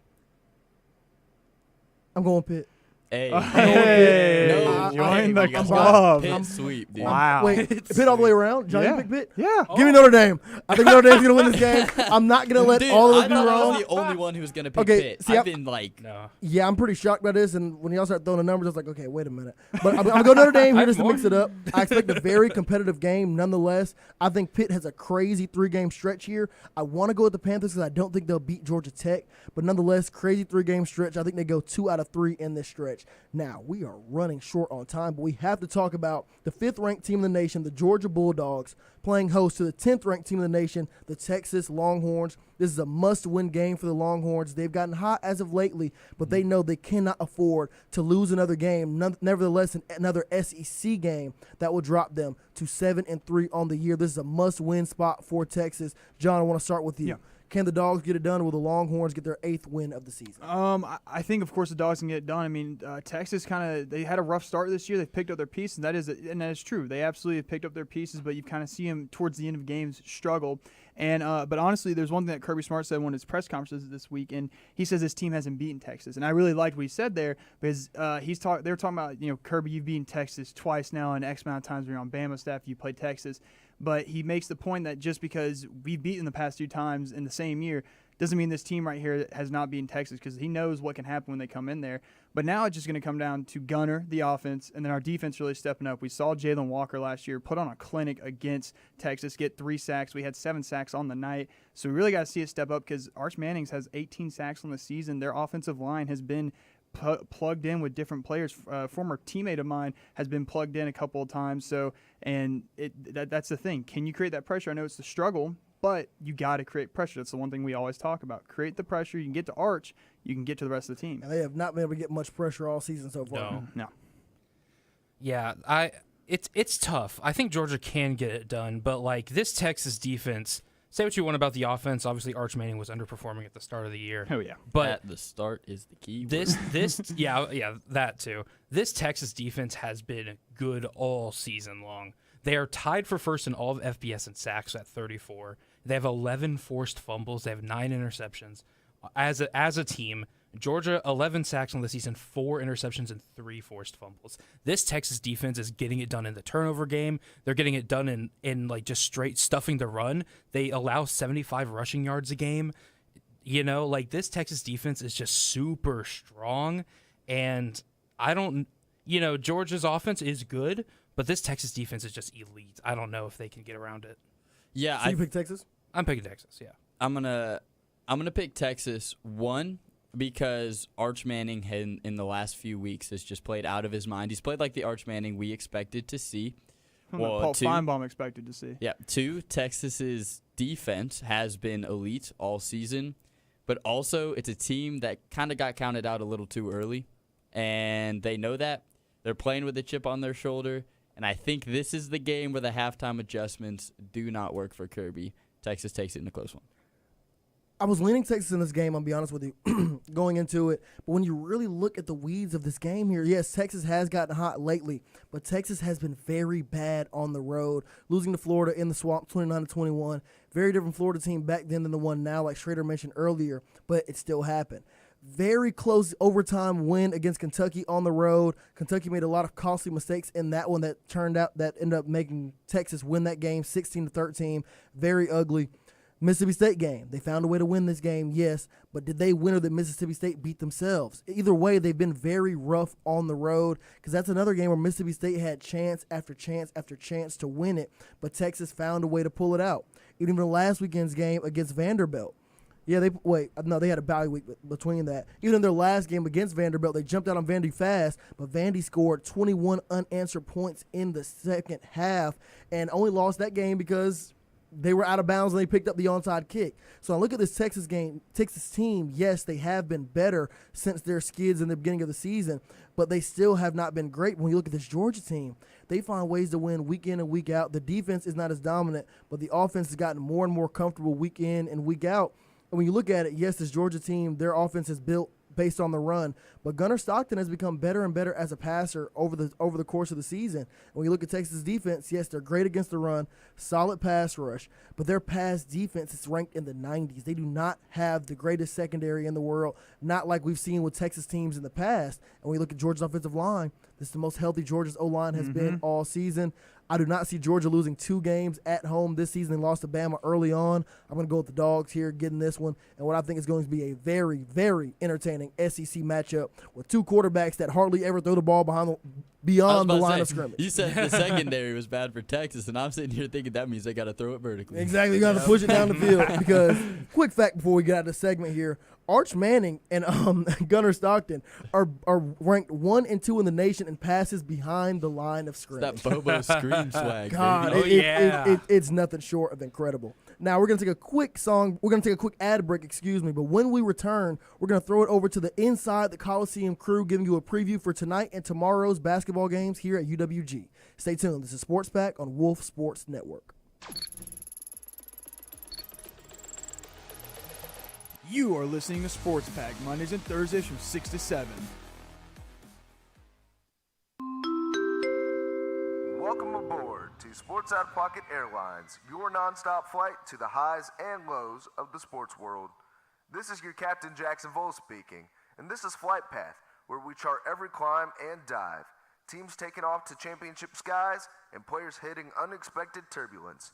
Speaker 1: I'm going Pitt.
Speaker 3: Hey,
Speaker 6: Hey, join the
Speaker 3: you guys
Speaker 6: club.
Speaker 3: got Pitt sweep, dude.
Speaker 6: Wow.
Speaker 1: Wait, Pitt all the way around? Johnny
Speaker 6: Yeah.
Speaker 1: pick Pitt?
Speaker 6: Yeah.
Speaker 1: Give me Notre Dame. I think Notre Dame's going to win this game. I'm not going to let
Speaker 3: Dude,
Speaker 1: all of us
Speaker 3: I
Speaker 1: be
Speaker 3: thought I
Speaker 1: wrong.
Speaker 3: was the only one who was going to pick
Speaker 1: Okay,
Speaker 3: Pitt.
Speaker 1: see,
Speaker 3: I've
Speaker 1: I'm-
Speaker 3: been like,
Speaker 9: No.
Speaker 1: Yeah, I'm pretty shocked by this, and when y'all start throwing the numbers, I was like, okay, wait a minute. But I'm going to go Notre Dame here
Speaker 9: I have
Speaker 1: just to mix
Speaker 9: more.
Speaker 1: it up. I expect a very competitive game nonetheless. I think Pitt has a crazy 3-game stretch here. I want to go with the Panthers because I don't think they'll beat Georgia Tech, but nonetheless, crazy 3-game stretch. I think they go 2 out of 3 in this stretch. Now, we are running short on time, but we have to talk about the 5th-ranked team in the nation, the Georgia Bulldogs, playing host to the 10th-ranked team in the nation, the Texas Longhorns. This is a must-win game for the Longhorns. They've gotten hot as of lately, but they know they cannot afford to lose another game. Nevertheless, another SEC game that will drop them to 7-3 on the year. This is a must-win spot for Texas. John, I want to start with you.
Speaker 6: Yeah.
Speaker 1: Can the Dogs get it done? Will the Longhorns get their 8th win of the season?
Speaker 6: I think, of course, the Dogs can get it done. I mean, Texas they had a rough start this year. They've picked up their pieces, and that is true. They absolutely have picked up their pieces, but you kind of see them towards the end of games struggle. And but honestly, there's one thing that Kirby Smart said in one of his press conferences this week, and he says this team hasn't beaten Texas. And I really liked what he said there because they were talking about, Kirby, you've beaten Texas twice now, and X amount of times when you're on Bama staff, you played Texas. But he makes the point that just because we've beaten the past 2 times in the same year, Doesn't mean this team right here has not beaten Texas because he knows what can happen when they come in there. But now it's just going to come down to Gunner, the offense, and then our defense really stepping up. We saw Jalen Walker last year put on a clinic against Texas, get 3 sacks. We had 7 sacks on the night. So we really got to see it step up because Arch Manning's has 18 sacks on the season. Their offensive line has been plugged in with different players. Former teammate of mine has been plugged in a couple of times. So, and that's the thing. Can you create that pressure? I know it's the struggle, but you got to create pressure. That's the one thing we always talk about. Create the pressure. You can get to Arch. You can get to the rest of the team.
Speaker 1: And they have not been able to get much pressure all season so far.
Speaker 6: No.
Speaker 9: Yeah, it's tough. I think Georgia can get it done, but like this Texas defense, say what you want about the offense. Obviously, Arch Manning was underperforming at the start of the year.
Speaker 6: Oh yeah,
Speaker 9: but
Speaker 3: at the start is the key.
Speaker 9: This yeah, that too. This Texas defense has been good all season long. They are tied for first in all of FBS and sacks at 34. They have 11 forced fumbles. They have 9 interceptions. As a team, Georgia 11 sacks on the season, 4 interceptions and 3 forced fumbles. This Texas defense is getting it done in the turnover game. They're getting it done in like just straight stuffing the run. They allow 75 rushing yards a game. You know, like this Texas defense is just super strong, and Georgia's offense is good, but this Texas defense is just elite. I don't know if they can get around it.
Speaker 3: Yeah,
Speaker 1: So you pick Texas?
Speaker 9: I'm picking Texas. Yeah,
Speaker 3: I'm gonna pick Texas, one, because Arch Manning in the last few weeks has just played out of his mind. He's played like the Arch Manning we expected to see.
Speaker 6: Paul Feinbaum expected to see.
Speaker 3: Yeah, 2, Texas's defense has been elite all season, but also it's a team that kind of got counted out a little too early, and they know that. They're playing with a chip on their shoulder, and I think this is the game where the halftime adjustments do not work for Kirby. Texas takes it in a close one.
Speaker 1: I was leaning Texas in this game, I'll be honest with you, going into it. But when you really look at the weeds of this game here, yes, Texas has gotten hot lately, but Texas has been very bad on the road, losing to Florida in the swamp 29-21. Very different Florida team back then than the one now, like Schrader mentioned earlier, but it still happened. Very close overtime win against Kentucky on the road. Kentucky made a lot of costly mistakes in that one that ended up making Texas win that game 16-13. Very ugly. Mississippi State game. They found a way to win this game, yes, but did they win or did Mississippi State beat themselves? Either way, they've been very rough on the road because that's another game where Mississippi State had chance after chance after chance to win it, but Texas found a way to pull it out. Even the last weekend's game against Vanderbilt. Yeah, they had a bye week between that. Even in their last game against Vanderbilt, they jumped out on Vandy fast, but Vandy scored 21 unanswered points in the second half and only lost that game because they were out of bounds and they picked up the onside kick. So I look at this Texas team, yes, they have been better since their skids in the beginning of the season, but they still have not been great. When you look at this Georgia team, they find ways to win week in and week out. The defense is not as dominant, but the offense has gotten more and more comfortable week in and week out. And when you look at it, yes, this Georgia team, their offense is built based on the run, but Gunnar Stockton has become better and better as a passer over the course of the season. When you look at Texas defense, yes, they're great against the run, solid pass rush, but their pass defense is ranked in the 90s. They do not have the greatest secondary in the world, not like we've seen with Texas teams in the past. And when you look at Georgia's offensive line, this is the most healthy Georgia's O-line has been all season. I do not see Georgia losing 2 games at home this season. They lost to Bama early on. I'm going to go with the Dogs here, getting this one, and what I think is going to be a very, very entertaining SEC matchup with 2 quarterbacks that hardly ever throw the ball beyond the line of scrimmage.
Speaker 3: You said the secondary was bad for Texas, and I'm sitting here thinking that means they got to throw it vertically.
Speaker 1: Exactly. You got to push it down the field because, quick fact before we get out of the segment here, Arch Manning and Gunnar Stockton are ranked 1 and 2 in the nation in passes behind the line of scrimmage.
Speaker 3: It's that Bobo screen swag.
Speaker 1: God,
Speaker 3: baby.
Speaker 1: it's nothing short of incredible. Now we're gonna take a quick ad break, but when we return, we're gonna throw it over to the Inside the Coliseum crew, giving you a preview for tonight and tomorrow's basketball games here at UWG. Stay tuned. This is Sports Pack on Wolf Sports Network.
Speaker 6: You are listening to Sports Pack, Mondays and Thursdays from 6 to 7.
Speaker 10: Welcome aboard to Sports Out of Pocket Airlines, your nonstop flight to the highs and lows of the sports world. This is your Captain Jackson Vole speaking, and this is Flight Path, where we chart every climb and dive, teams taking off to championship skies, and players hitting unexpected turbulence.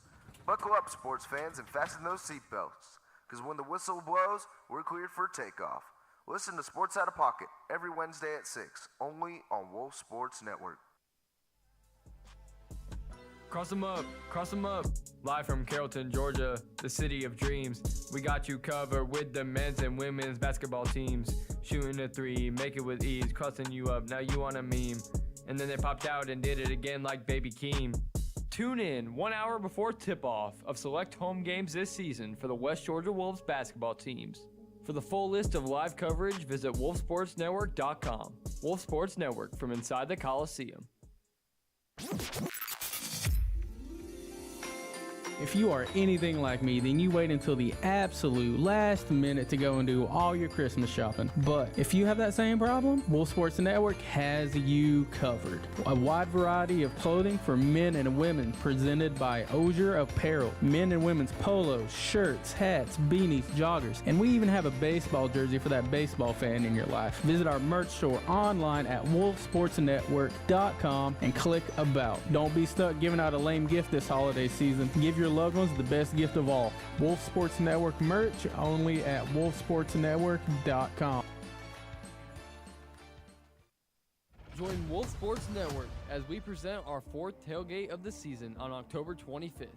Speaker 10: Buckle up, sports fans, and fasten those seatbelts, because when the whistle blows, we're cleared for takeoff. Listen to Sports Out of Pocket every Wednesday at 6, only on Wolf Sports Network.
Speaker 11: Cross 'em up, cross 'em up. Live from Carrollton, Georgia, the city of dreams. We got you covered with the men's and women's basketball teams. Shooting a three, make it with ease, crossing you up, now you on a meme. And then they popped out and did it again like Baby Keem. Tune in 1 hour before tip-off of select home games this season for the West Georgia Wolves basketball teams. For the full list of live coverage, visit wolfsportsnetwork.com. Wolf Sports Network from inside the Coliseum.
Speaker 12: If you are anything like me, then you wait until the absolute last minute to go and do all your Christmas shopping. But if you have that same problem, Wolf Sports Network has you covered. A wide variety of clothing for men and women presented by Ozier Apparel. Men and women's polos, shirts, hats, beanies, joggers, and we even have a baseball jersey for that baseball fan in your life. Visit our merch store online at wolfsportsnetwork.com and click About. Don't be stuck giving out a lame gift this holiday season. Give your loved ones the best gift of all. Wolf Sports Network merch only at wolfsportsnetwork.com.
Speaker 11: Join Wolf Sports Network as we present our 4th tailgate of the season on October 25th.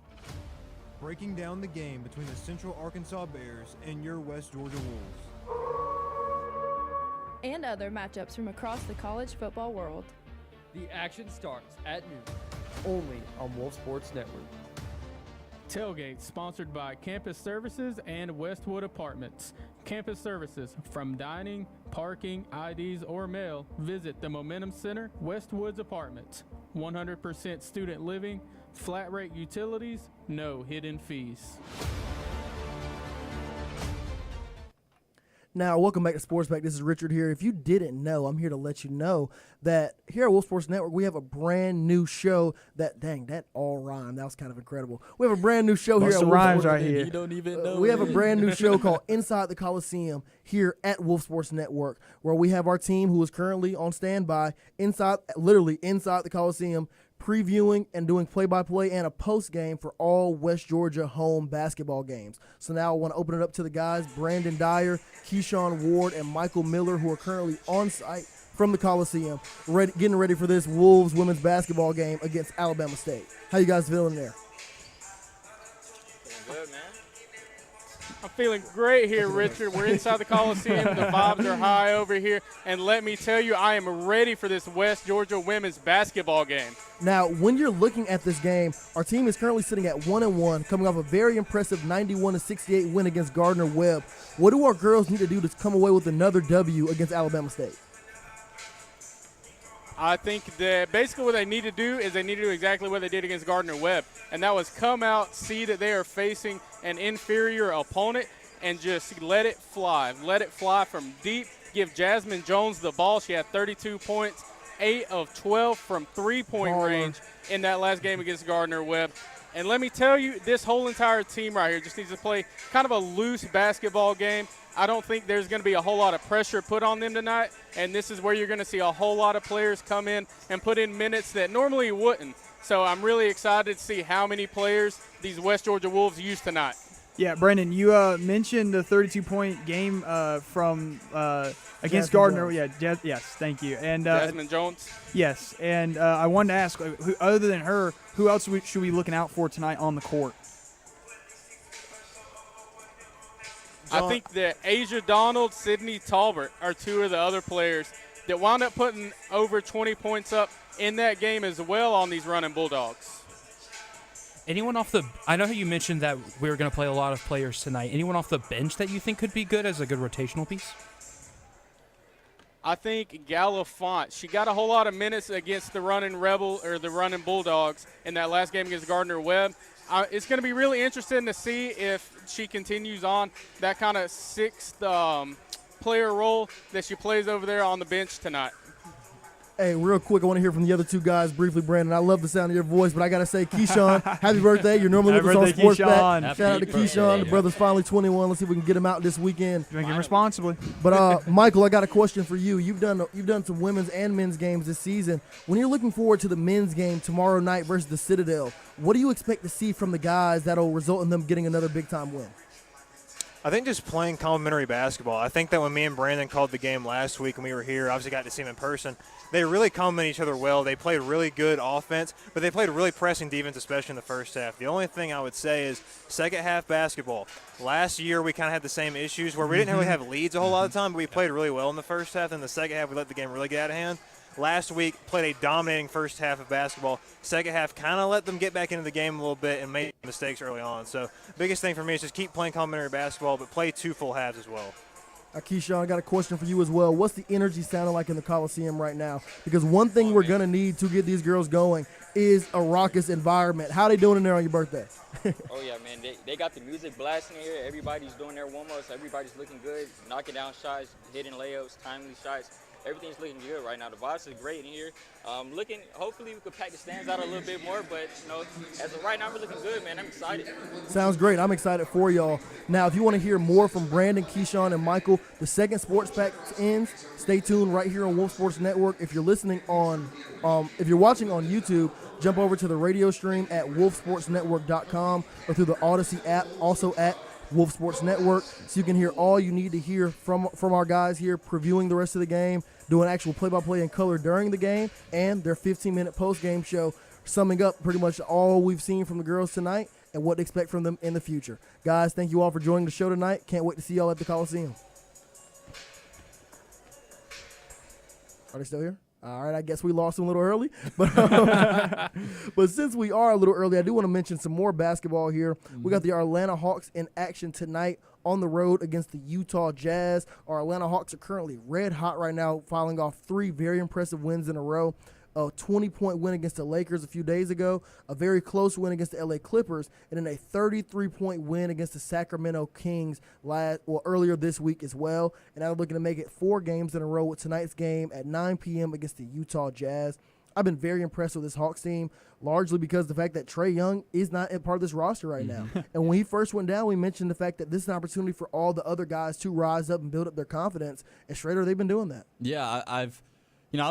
Speaker 13: Breaking down the game between the Central Arkansas Bears and your West Georgia Wolves.
Speaker 14: And other matchups from across the college football world.
Speaker 11: The action starts at noon, only on Wolf Sports Network.
Speaker 12: Tailgate sponsored by Campus Services and Westwood Apartments. Campus Services, from dining, parking, IDs, or mail, visit the Momentum Center, Westwoods Apartments. 100% student living, flat rate utilities, no hidden fees.
Speaker 1: Now, welcome back to Sports Back. This is Richard here. If you didn't know, I'm here to let you know that here at Wolf Sports Network, we have a brand new show that all rhymed. That was kind of incredible. We have a brand new show here at Wolf
Speaker 6: rhymes
Speaker 1: Sports
Speaker 6: right here.
Speaker 3: You don't even know.
Speaker 1: We have a brand new show called Inside the Coliseum here at Wolf Sports Network, where we have our team who is currently on standby literally inside the Coliseum, previewing and doing play-by-play and a post-game for all West Georgia home basketball games. So now I want to open it up to the guys, Brandon Dyer, Keyshawn Ward, and Michael Miller, who are currently on site from the Coliseum, getting ready for this Wolves women's basketball game against Alabama State. How you guys feeling there?
Speaker 15: Feeling good, man. I'm feeling great here, Richard. We're inside the Coliseum. The vibes are high over here. And let me tell you, I am ready for this West Georgia women's basketball game.
Speaker 1: Now, when you're looking at this game, our team is currently sitting at 1-1, coming off a very impressive 91-68 win against Gardner-Webb. What do our girls need to do to come away with another W against Alabama State?
Speaker 15: I think that basically what they need to do is they need to do exactly what they did against Gardner-Webb, and that was come out, see that they are facing an inferior opponent, and just let it fly. Let it fly from deep. Give Jasmine Jones the ball. She had 32 points, 8 of 12 from three-point range in that last game against Gardner-Webb. And let me tell you, this whole entire team right here just needs to play kind of a loose basketball game. I don't think there's going to be a whole lot of pressure put on them tonight, and this is where you're going to see a whole lot of players come in and put in minutes that normally you wouldn't. So I'm really excited to see how many players these West Georgia Wolves use tonight.
Speaker 6: Yeah, Brandon, you mentioned the 32-point game from against
Speaker 1: Jasmine
Speaker 6: Gardner.
Speaker 1: Jones.
Speaker 6: Yeah, yes, thank you. And
Speaker 15: Jasmine Jones.
Speaker 6: Yes, and I wanted to ask, other than her, who else should we be looking out for tonight on the court?
Speaker 15: I think that Asia Donald, Sydney Talbert are two of the other players that wound up putting over 20 points up in that game as well on these running Bulldogs.
Speaker 9: Anyone off the – I know how you mentioned that we were going to play a lot of players tonight. Anyone off the bench that you think could be good as a good rotational piece?
Speaker 15: I think Galafont, she got a whole lot of minutes against the running Bulldogs in that last game against Gardner-Webb. It's going to be really interesting to see if she continues on that kind of sixth player role that she plays over there on the bench tonight.
Speaker 1: Hey, real quick, I want to hear from the other two guys briefly, Brandon. I love the sound of your voice, but I got to say, Keyshawn, happy birthday. You're normally with us on Sports Back. Shout out to Keyshawn. The brother's finally 21. Let's see if we can get him out this weekend.
Speaker 6: Drink him responsibly.
Speaker 1: But, Michael, I got a question for you. You've done some women's and men's games this season. When you're looking forward to the men's game tomorrow night versus the Citadel, what do you expect to see from the guys that will result in them getting another big-time win?
Speaker 13: I think just playing complementary basketball. I think that when me and Brandon called the game last week and we were here, obviously got to see them in person, they really complement each other well. They played really good offense, but they played really pressing defense, especially in the first half. The only thing I would say is second half basketball. Last year we kind of had the same issues where we didn't really have leads a whole lot of the time, but we played really well in the first half. In the second half we let the game really get out of hand. Last week played a dominating first half of basketball. Second half kind of let them get back into the game a little bit and made mistakes early on. So biggest thing for me is just keep playing complementary basketball, but play 2 full halves as well.
Speaker 1: Keyshawn, I got a question for you as well. What's the energy sounding like in the Coliseum right now? Because one thing we're going to need to get these girls going is a raucous environment. How they doing in there on your birthday?
Speaker 16: Oh, yeah, man. They got the music blasting here. Everybody's doing their warm-ups. Everybody's looking good, knocking down shots, hitting layups, timely shots. Everything's looking good right now. The vibes is great in here. Hopefully we could pack the stands out a little bit more, but as of right now, we're looking good, man. I'm excited.
Speaker 1: Sounds great. I'm excited for y'all. Now, if you want to hear more from Brandon, Keyshawn, and Michael, the second Sports Pack ends. Stay tuned right here on Wolf Sports Network. If you're listening on, if you're watching on YouTube, jump over to the radio stream at wolfsportsnetwork.com or through the Odyssey app, also at Wolf Sports Network, so you can hear all you need to hear from our guys here previewing the rest of the game, doing actual play-by-play in color during the game, and their 15-minute post-game show summing up pretty much all we've seen from the girls tonight and what to expect from them in the future. Guys, thank you all for joining the show tonight. Can't wait to see y'all at the Coliseum. Are they still here? All right, I guess we lost them a little early. But since we are a little early, I do want to mention some more basketball here. We got the Atlanta Hawks in action tonight on the road against the Utah Jazz. Our Atlanta Hawks are currently red hot right now, filing off 3 very impressive wins in a row. A 20-point win against the Lakers a few days ago, a very close win against the LA Clippers, and then a 33-point win against the Sacramento Kings earlier this week as well. And now they're looking to make it 4 games in a row with tonight's game at 9 p.m. against the Utah Jazz. I've been very impressed with this Hawks team, largely because of the fact that Trae Young is not a part of this roster right now. And when he first went down, we mentioned the fact that this is an opportunity for all the other guys to rise up and build up their confidence. And Schrader, they've been doing that.
Speaker 3: Yeah, I'm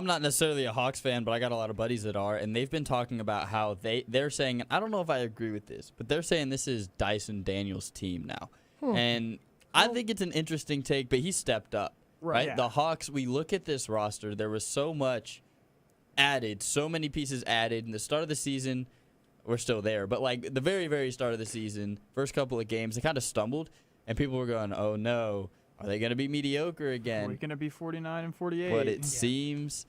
Speaker 3: not necessarily a Hawks fan, but I got a lot of buddies that are, and they've been talking about how they're saying, I don't know if I agree with this, but they're saying this is Dyson Daniels' team now. And I think it's an interesting take, but he stepped up, right?
Speaker 6: Yeah.
Speaker 3: The Hawks, we look at this roster, there was so much added, so many pieces added. In the start of the season, we're still there, but like the very, very start of the season, first couple of games, they kind of stumbled, and people were going, oh no. Are they going to be mediocre again?
Speaker 6: We're going to be 49 and 48.
Speaker 3: But it seems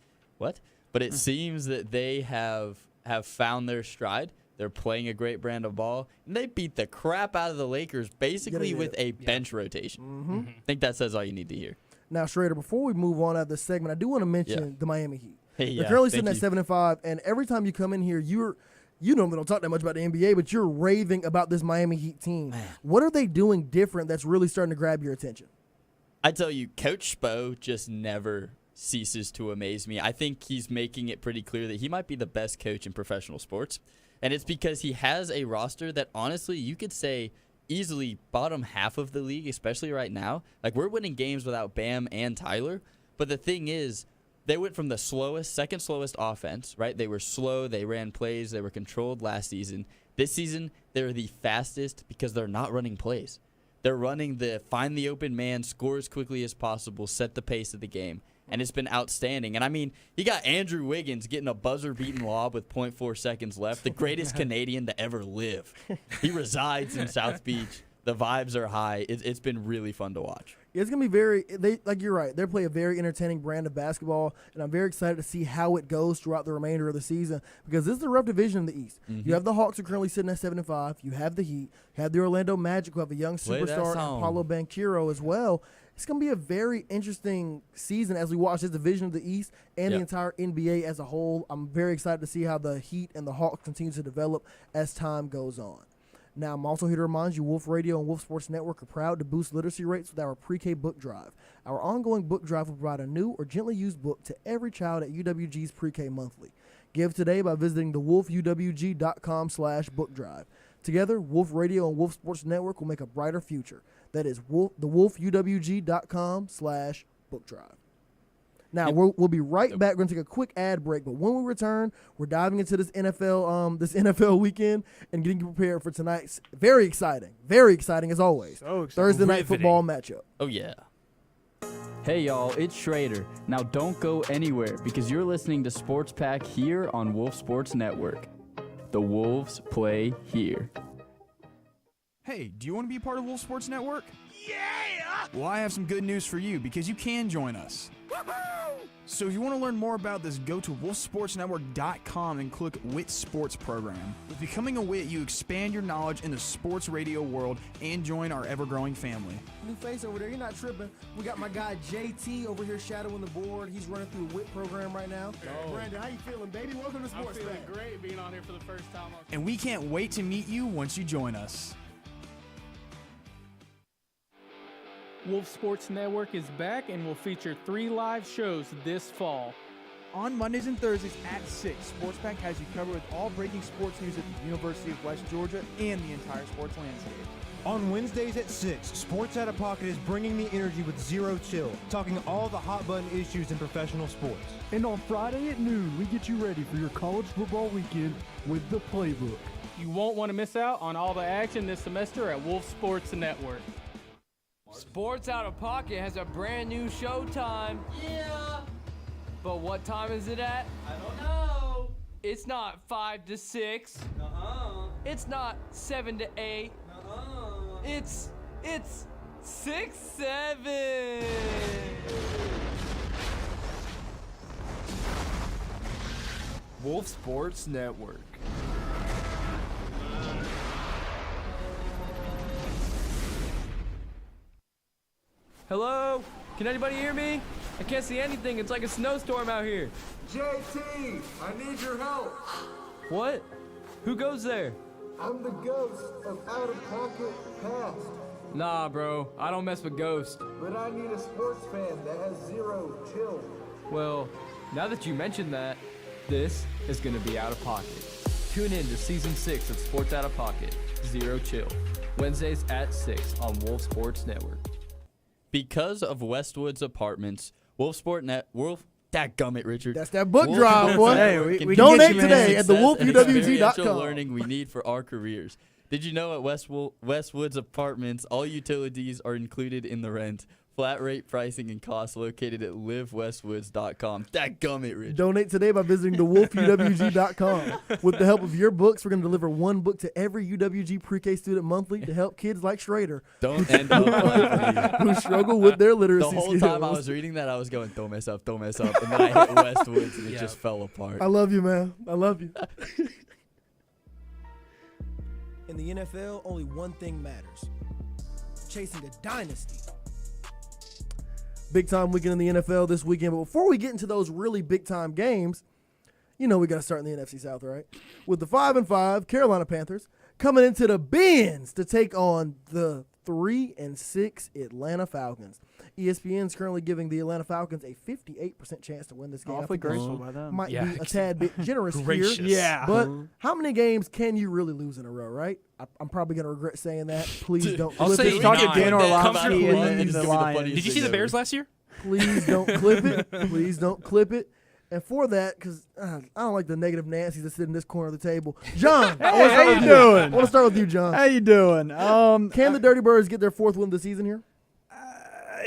Speaker 3: that they have found their stride. They're playing a great brand of ball, and they beat the crap out of the Lakers basically with a bench rotation. I think that says all you need to hear.
Speaker 1: Now, Schrader, before we move on out of this segment, I do want to mention the Miami Heat. They're currently sitting at 7-5, and every time you come in here, you normally don't talk that much about the NBA, but you're raving about this Miami Heat team. What are they doing different that's really starting to grab your attention?
Speaker 3: I tell you, Coach Spo just never ceases to amaze me. I think he's making it pretty clear that he might be the best coach in professional sports. And it's because he has a roster that, honestly, you could say easily bottom half of the league, especially right now. Like, we're winning games without Bam and Tyler. But the thing is, they went from the second slowest offense, right? They were slow, they ran plays, they were controlled last season. This season, they're the fastest because they're not running plays. They're running the find the open man, score as quickly as possible, set the pace of the game. And it's been outstanding. And, I mean, you got Andrew Wiggins getting a buzzer-beaten lob with 0.4 seconds left, the greatest Canadian to ever live. He resides in South Beach. The vibes are high. It's been really fun to watch.
Speaker 1: It's going to be like you're right. They play a very entertaining brand of basketball, and I'm very excited to see how it goes throughout the remainder of the season because this is a rough division in the East. You have the Hawks who are currently sitting at 7-5. You have the Heat. You have the Orlando Magic who have a young superstar, Paulo Banchero, as well. It's going to be a very interesting season as we watch this division of the East and the entire NBA as a whole. I'm very excited to see how the Heat and the Hawks continue to develop as time goes on. Now, I'm also here to remind you, Wolf Radio and Wolf Sports Network are proud to boost literacy rates with our pre-K book drive. Our ongoing book drive will provide a new or gently used book to every child at UWG's pre-K monthly. Give today by visiting thewolfuwg.com/book drive. Together, Wolf Radio and Wolf Sports Network will make a brighter future. That is thewolfuwg.com/book drive. Now, we'll be right back. We're going to take a quick ad break, but when we return, we're diving into this NFL weekend and getting you prepared for tonight's very exciting as always, Thursday night football matchup.
Speaker 3: Oh, yeah.
Speaker 17: Hey y'all, it's Schrader. Now don't go anywhere because you're listening to Sports Pack here on Wolf Sports Network. The Wolves play here.
Speaker 18: Hey, do you want to be a part of Wolf Sports Network? Yeah! Well, I have some good news for you because you can join us. Woohoo! So if you want to learn more about this, go to wolfsportsnetwork.com and click WIT Sports Program. With becoming a WIT, you expand your knowledge in the sports radio world and join our ever-growing family.
Speaker 1: New face over there, you're not tripping. We got my guy JT over here shadowing the board. He's running through the WIT program right now.
Speaker 15: Oh.
Speaker 1: Brandon, how you feeling, baby? Welcome to Sports
Speaker 15: I'm feeling
Speaker 1: Pack.
Speaker 15: great being on here for the first time.
Speaker 18: And we can't wait to meet you once you join us.
Speaker 12: Wolf Sports Network is back and will feature 3 live shows this fall.
Speaker 6: On Mondays and Thursdays at 6, Sports Pack has you covered with all breaking sports news at the University of West Georgia and the entire sports landscape.
Speaker 19: On Wednesdays at 6, Sports Out of Pocket is bringing the energy with Zero Chill, talking all the hot button issues in professional sports.
Speaker 20: And on Friday at noon, we get you ready for your college football weekend with the Playbook.
Speaker 12: You won't want to miss out on all the action this semester at Wolf Sports Network.
Speaker 11: Sports Out of Pocket has a brand new showtime. Yeah. But what time is it at? I don't know. It's not 5 to 6. It's not 7 to 8. It's 6, 7.
Speaker 17: Wolf Sports Network.
Speaker 11: Hello? Can anybody hear me? I can't see anything. It's like a snowstorm out here.
Speaker 10: JT, I need your help.
Speaker 11: What? Who goes there?
Speaker 10: I'm the ghost of Out of Pocket Past.
Speaker 11: Nah, bro. I don't mess with ghosts.
Speaker 10: But I need a sports fan that has Zero Chill.
Speaker 11: Well, now that you mentioned that, this is going to be Out of Pocket. Tune in to Season 6 of Sports Out of Pocket, Zero Chill. Wednesdays at 6 on Wolf Sports Network.
Speaker 3: Because of Westwood's Apartments, Dadgummit, Richard.
Speaker 1: That's that book drop, boy.
Speaker 3: Hey,
Speaker 1: we donate today at thewolfUWG.com.
Speaker 3: Learning we need for our careers. Did you know at Westwood's Apartments, all utilities are included in the rent? Flat rate pricing and costs located at livewestwoods.com. Dadgummit, Richard.
Speaker 1: Donate today by visiting thewolfUWG.com. With the help of your books, we're going to deliver 1 book to every UWG pre-K student monthly to help kids like Schrader who struggle with their literacy
Speaker 3: The whole
Speaker 1: skills.
Speaker 3: time I was reading that, I was going, don't mess up. And then I hit Westwoods and it just fell apart.
Speaker 1: I love you, man. I love you.
Speaker 21: In the NFL, only one thing matters: chasing a dynasty.
Speaker 1: Big time weekend in the NFL this weekend. But before we get into those really big time games, you know we got to start in the NFC South, right? With the 5-5 Carolina Panthers coming into the Benz to take on the 3-6 Atlanta Falcons. ESPN's currently giving the Atlanta Falcons a 58% chance to win this game.
Speaker 6: Awfully graceful by them.
Speaker 1: Might be a tad bit generous
Speaker 6: Gracious.
Speaker 1: here.
Speaker 6: Yeah.
Speaker 1: But how many games can you really lose in a row, right? I'm probably going to regret saying that. Please don't
Speaker 9: I'll
Speaker 1: clip
Speaker 9: say
Speaker 1: it.
Speaker 9: nine.
Speaker 6: Dan Orlovsky
Speaker 9: Comfortably.
Speaker 6: and the Lions.
Speaker 9: Did you see the Bears last year?
Speaker 1: Please don't clip it. Please don't clip it. And for that, because I don't like the negative Nancy's that sit in this corner of the table. John,
Speaker 6: Hey, how you doing?
Speaker 1: I want to start with you, John.
Speaker 6: How you doing?
Speaker 1: Can the Dirty Birds get their 4th win of the season here?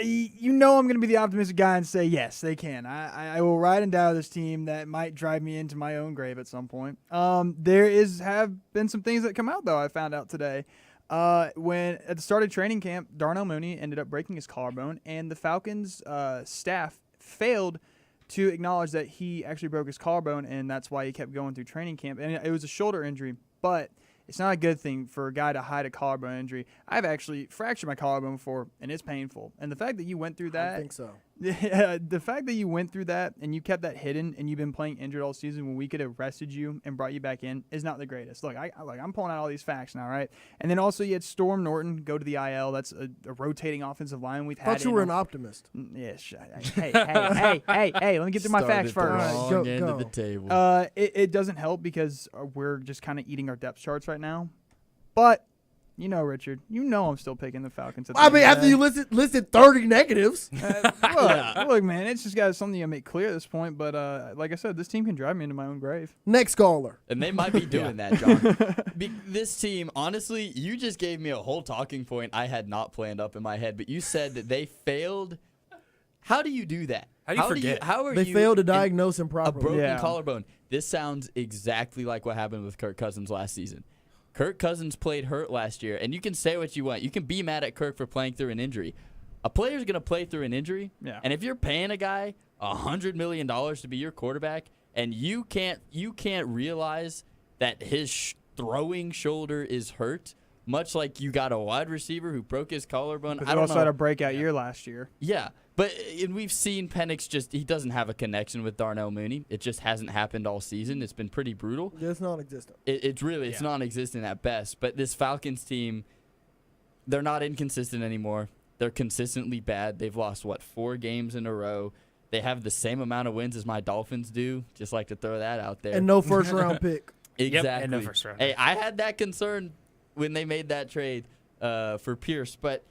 Speaker 6: You know I'm going to be the optimistic guy and say yes, they can. I will ride and die with this team that might drive me into my own grave at some point. There have been some things that come out, though, I found out today. When at the start of training camp, Darnell Mooney ended up breaking his collarbone, and the Falcons staff failed to acknowledge that he actually broke his collarbone, and that's why he kept going through training camp. And it was a shoulder injury, but it's not a good thing for a guy to hide a collarbone injury. I've actually fractured my collarbone before, and it's painful. And the fact that you went through that,
Speaker 1: I think so.
Speaker 6: The fact that you went through that and you kept that hidden, and you've been playing injured all season when we could have arrested you and brought you back in is not the greatest. Look, I'm pulling out all these facts now, right? And then also you had Storm Norton go to the IL. That's a rotating offentive line we've had.
Speaker 1: I thought you were an optimist.
Speaker 6: Yes. Hey, let me get through my facts first.
Speaker 3: Wrong end of the table.
Speaker 6: It doesn't help because we're just kind of eating our depth charts right now. But You know, Richard. You know I'm still picking the Falcons. At the
Speaker 1: I
Speaker 6: end
Speaker 1: mean,
Speaker 6: of the
Speaker 1: after
Speaker 6: day.
Speaker 1: you listed 30 negatives.
Speaker 6: Look, man, it's just got something to make clear at this point. But like I said, this team can drive me into my own grave.
Speaker 1: Next caller.
Speaker 3: And they might be doing that, John. This team, honestly, you just gave me a whole talking point I had not planned up in my head, but you said that they failed. How do you do that?
Speaker 9: How do you forget?
Speaker 3: How are
Speaker 1: They
Speaker 3: you
Speaker 1: failed to diagnose him
Speaker 3: a
Speaker 1: properly.
Speaker 3: broken collarbone? This sounds exactly like what happened with Kirk Cousins last season. Kirk Cousins played hurt last year, and you can say what you want. You can be mad at Kirk for playing through an injury. A player's going to play through an injury, and if you're paying a guy $100 million to be your quarterback, and you can't realize that his throwing shoulder is hurt, much like you got a wide receiver who broke his collarbone.
Speaker 6: But he also had a breakout year last year.
Speaker 3: Yeah, but and we've seen Penix he doesn't have a connection with Darnell Mooney. It just hasn't happened all season. It's been pretty brutal.
Speaker 1: Yeah, it's non-existent.
Speaker 3: It's non-existent at best. But this Falcons team, they're not inconsistent anymore. They're consistently bad. They've lost, 4 games in a row. They have the same amount of wins as my Dolphins do. Just like to throw that out there.
Speaker 1: And no first-round pick.
Speaker 3: Exactly.
Speaker 9: Yep, and no first round.
Speaker 3: Hey, I had that concern when they made that trade for Pierce, but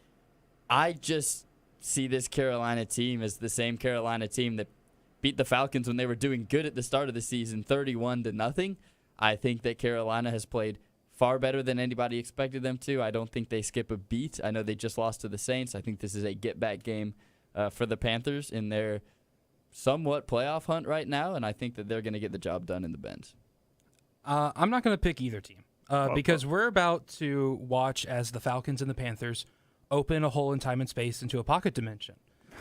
Speaker 3: I just see this Carolina team as the same Carolina team that beat the Falcons when they were doing good at the start of the season, 31-0. I think that Carolina has played far better than anybody expected them to. I don't think they skip a beat. I know they just lost to the Saints. I think this is a get-back game for the Panthers in their somewhat playoff hunt right now, and I think that they're going to get the job done in the Benz.
Speaker 9: I'm not going to pick either team because we're about to watch as the Falcons and the Panthers open a hole in time and space into a pocket dimension.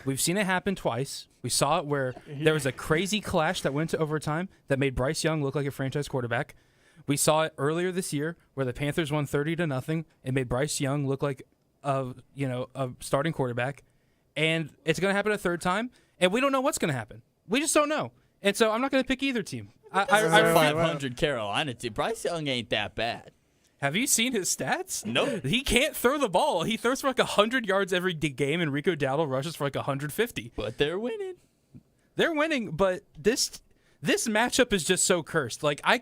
Speaker 9: We've seen it happen twice. We saw it where there was a crazy clash that went to overtime that made Bryce Young look like a franchise quarterback. We saw it earlier this year where the Panthers won 30-0 and made Bryce Young look like a starting quarterback. And it's going to happen a third time, and we don't know what's going to happen. We just don't know. And so I'm not going to pick either team.
Speaker 3: I 500 Carolina team. Bryce Young ain't that bad.
Speaker 9: Have you seen his stats?
Speaker 3: No.
Speaker 9: He can't throw the ball. He throws for like 100 yards every game, and Rico Dowdle rushes for like 150.
Speaker 3: But they're winning.
Speaker 9: They're winning, but this matchup is just so cursed. Like, I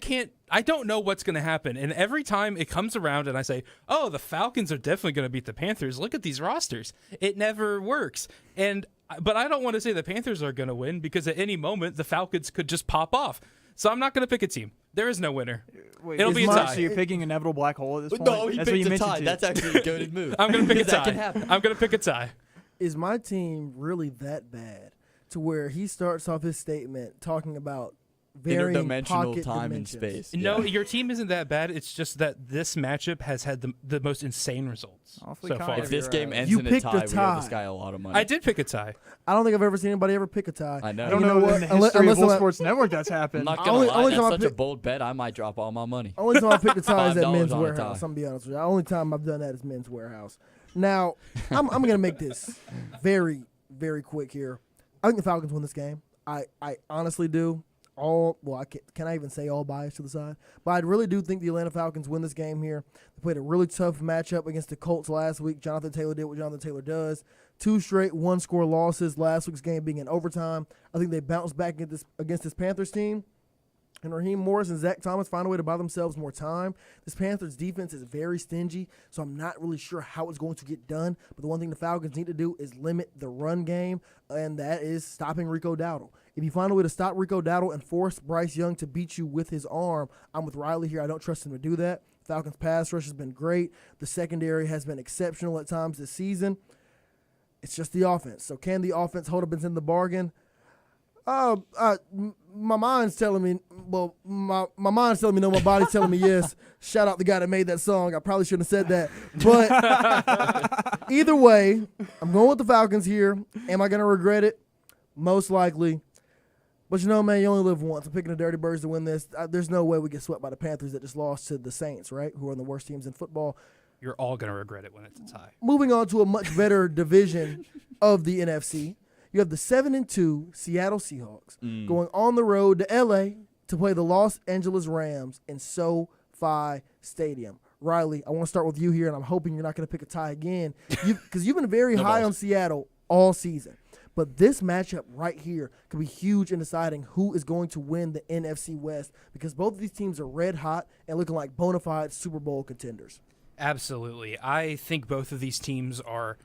Speaker 9: don't know what's going to happen. And every time it comes around and I say, oh, the Falcons are definitely going to beat the Panthers. Look at these rosters. It never works. But I don't want to say the Panthers are going to win because at any moment the Falcons could just pop off. So I'm not going to pick a team. There is no winner.
Speaker 6: Wait,
Speaker 9: it'll be a tie.
Speaker 6: So you're picking inevitable black hole at this point?
Speaker 3: No, he
Speaker 6: That's what you
Speaker 3: picked a
Speaker 6: mentioned
Speaker 3: tie.
Speaker 6: to.
Speaker 3: That's actually a goated move.
Speaker 9: I'm going to pick a
Speaker 3: Because that can
Speaker 9: tie.
Speaker 3: happen.
Speaker 9: I'm going to pick a tie.
Speaker 1: Is my team really that bad to where he starts off his statement talking about varying
Speaker 3: Interdimensional
Speaker 1: pocket
Speaker 3: time
Speaker 1: dimensions?
Speaker 3: and space.
Speaker 9: No, your team isn't that bad. It's just that this matchup has had the most insane results
Speaker 6: Awfully
Speaker 9: so
Speaker 6: kind
Speaker 9: far.
Speaker 6: of
Speaker 3: If this game ends
Speaker 1: You
Speaker 3: in a
Speaker 1: picked a
Speaker 3: tie, we owe
Speaker 1: tie.
Speaker 3: this guy a lot of money.
Speaker 9: I did pick a tie.
Speaker 1: I don't think I've ever seen anybody ever pick a tie.
Speaker 3: I know.
Speaker 6: I don't
Speaker 1: You
Speaker 6: know
Speaker 1: know
Speaker 6: in the
Speaker 1: what?
Speaker 6: history
Speaker 1: Unless
Speaker 6: of Wolf
Speaker 1: I'm-
Speaker 6: Sports Network that's
Speaker 3: I'm
Speaker 6: happened.
Speaker 3: not gonna
Speaker 1: Only-
Speaker 3: lie.
Speaker 1: only
Speaker 3: That's
Speaker 1: time I
Speaker 3: such a
Speaker 1: pick-
Speaker 3: bold bet. I might drop all my money.
Speaker 1: Only time I picked the tie is at
Speaker 3: $5
Speaker 1: Men's
Speaker 3: on a
Speaker 1: Warehouse.
Speaker 3: tie.
Speaker 1: I'm gonna be honest with you. The only time I've done that is Men's Warehouse. Now, I'm gonna make this very, very quick here. I think the Falcons win this game. I honestly do. Can I even say all bias to the side? But I really do think the Atlanta Falcons win this game here. They played a really tough matchup against the Colts last week. Jonathan Taylor did what Jonathan Taylor does. 2 straight one-score losses, last week's game being in overtime. I think they bounced back against this Panthers team. And Raheem Morris and Zach Thomas find a way to buy themselves more time. This Panthers defense is very stingy, so I'm not really sure how it's going to get done. But the one thing the Falcons need to do is limit the run game, and that is stopping Rico Dowdle. If you find a way to stop Rico Dowdle and force Bryce Young to beat you with his arm, I'm with Riley here. I don't trust him to do that. Falcons pass rush has been great. The secondary has been exceptional at times this season. It's just the offense. So can the offense hold up and in the bargain? My mind's telling me, my mind's telling me no, my body's telling me yes. Shout out the guy that made that song. I probably shouldn't have said that. But either way, I'm going with the Falcons here. Am I going to regret it? Most likely. But you know, man, you only live once. I'm picking the Dirty Birds to win this. There's no way we get swept by the Panthers that just lost to the Saints, right, who are the worst teams in football.
Speaker 9: You're all going to regret it when it's a tie.
Speaker 1: Moving on to a much better division of the NFC. You have the 7-2 Seattle Seahawks going on the road to L.A. to play the Los Angeles Rams in SoFi Stadium. Riley, I want to start with you here, and I'm hoping you're not going to pick a tie again because you've been very high on Seattle all season. But this matchup right here could be huge in deciding who is going to win the NFC West because both of these teams are red hot and looking like bona fide Super Bowl contenders.
Speaker 9: Absolutely. I think both of these teams are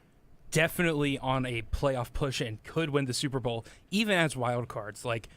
Speaker 9: definitely on a playoff push and could win the Super Bowl, even as wild cards. Like,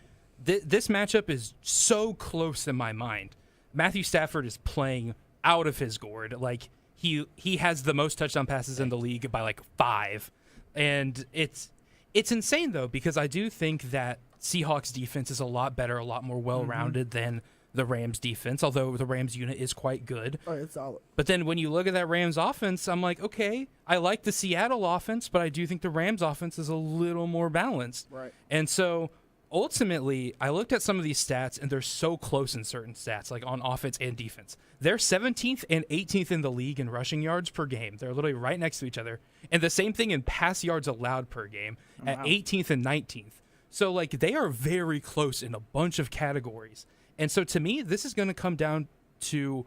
Speaker 9: this matchup is so close in my mind. Matthew Stafford is playing out of his gourd. Like, he has the most touchdown passes in the league by like 5. And it's insane, though, because I do think that Seahawks defense is a lot better, a lot more well-rounded than the Rams defense, although the Rams unit is quite good.
Speaker 1: Oh, it's solid.
Speaker 9: But then when you look at that Rams offense, I'm like, okay, I like the Seattle offense, but I do think the Rams offense is a little more balanced.
Speaker 1: Right.
Speaker 9: And so ultimately, I looked at some of these stats, and they're so close in certain stats, like on offense and defense. They're 17th and 18th in the league in rushing yards per game. They're literally right next to each other. And the same thing in pass yards allowed per game at 18th and 19th. So, like, they are very close in a bunch of categories. And so, to me, this is going to come down to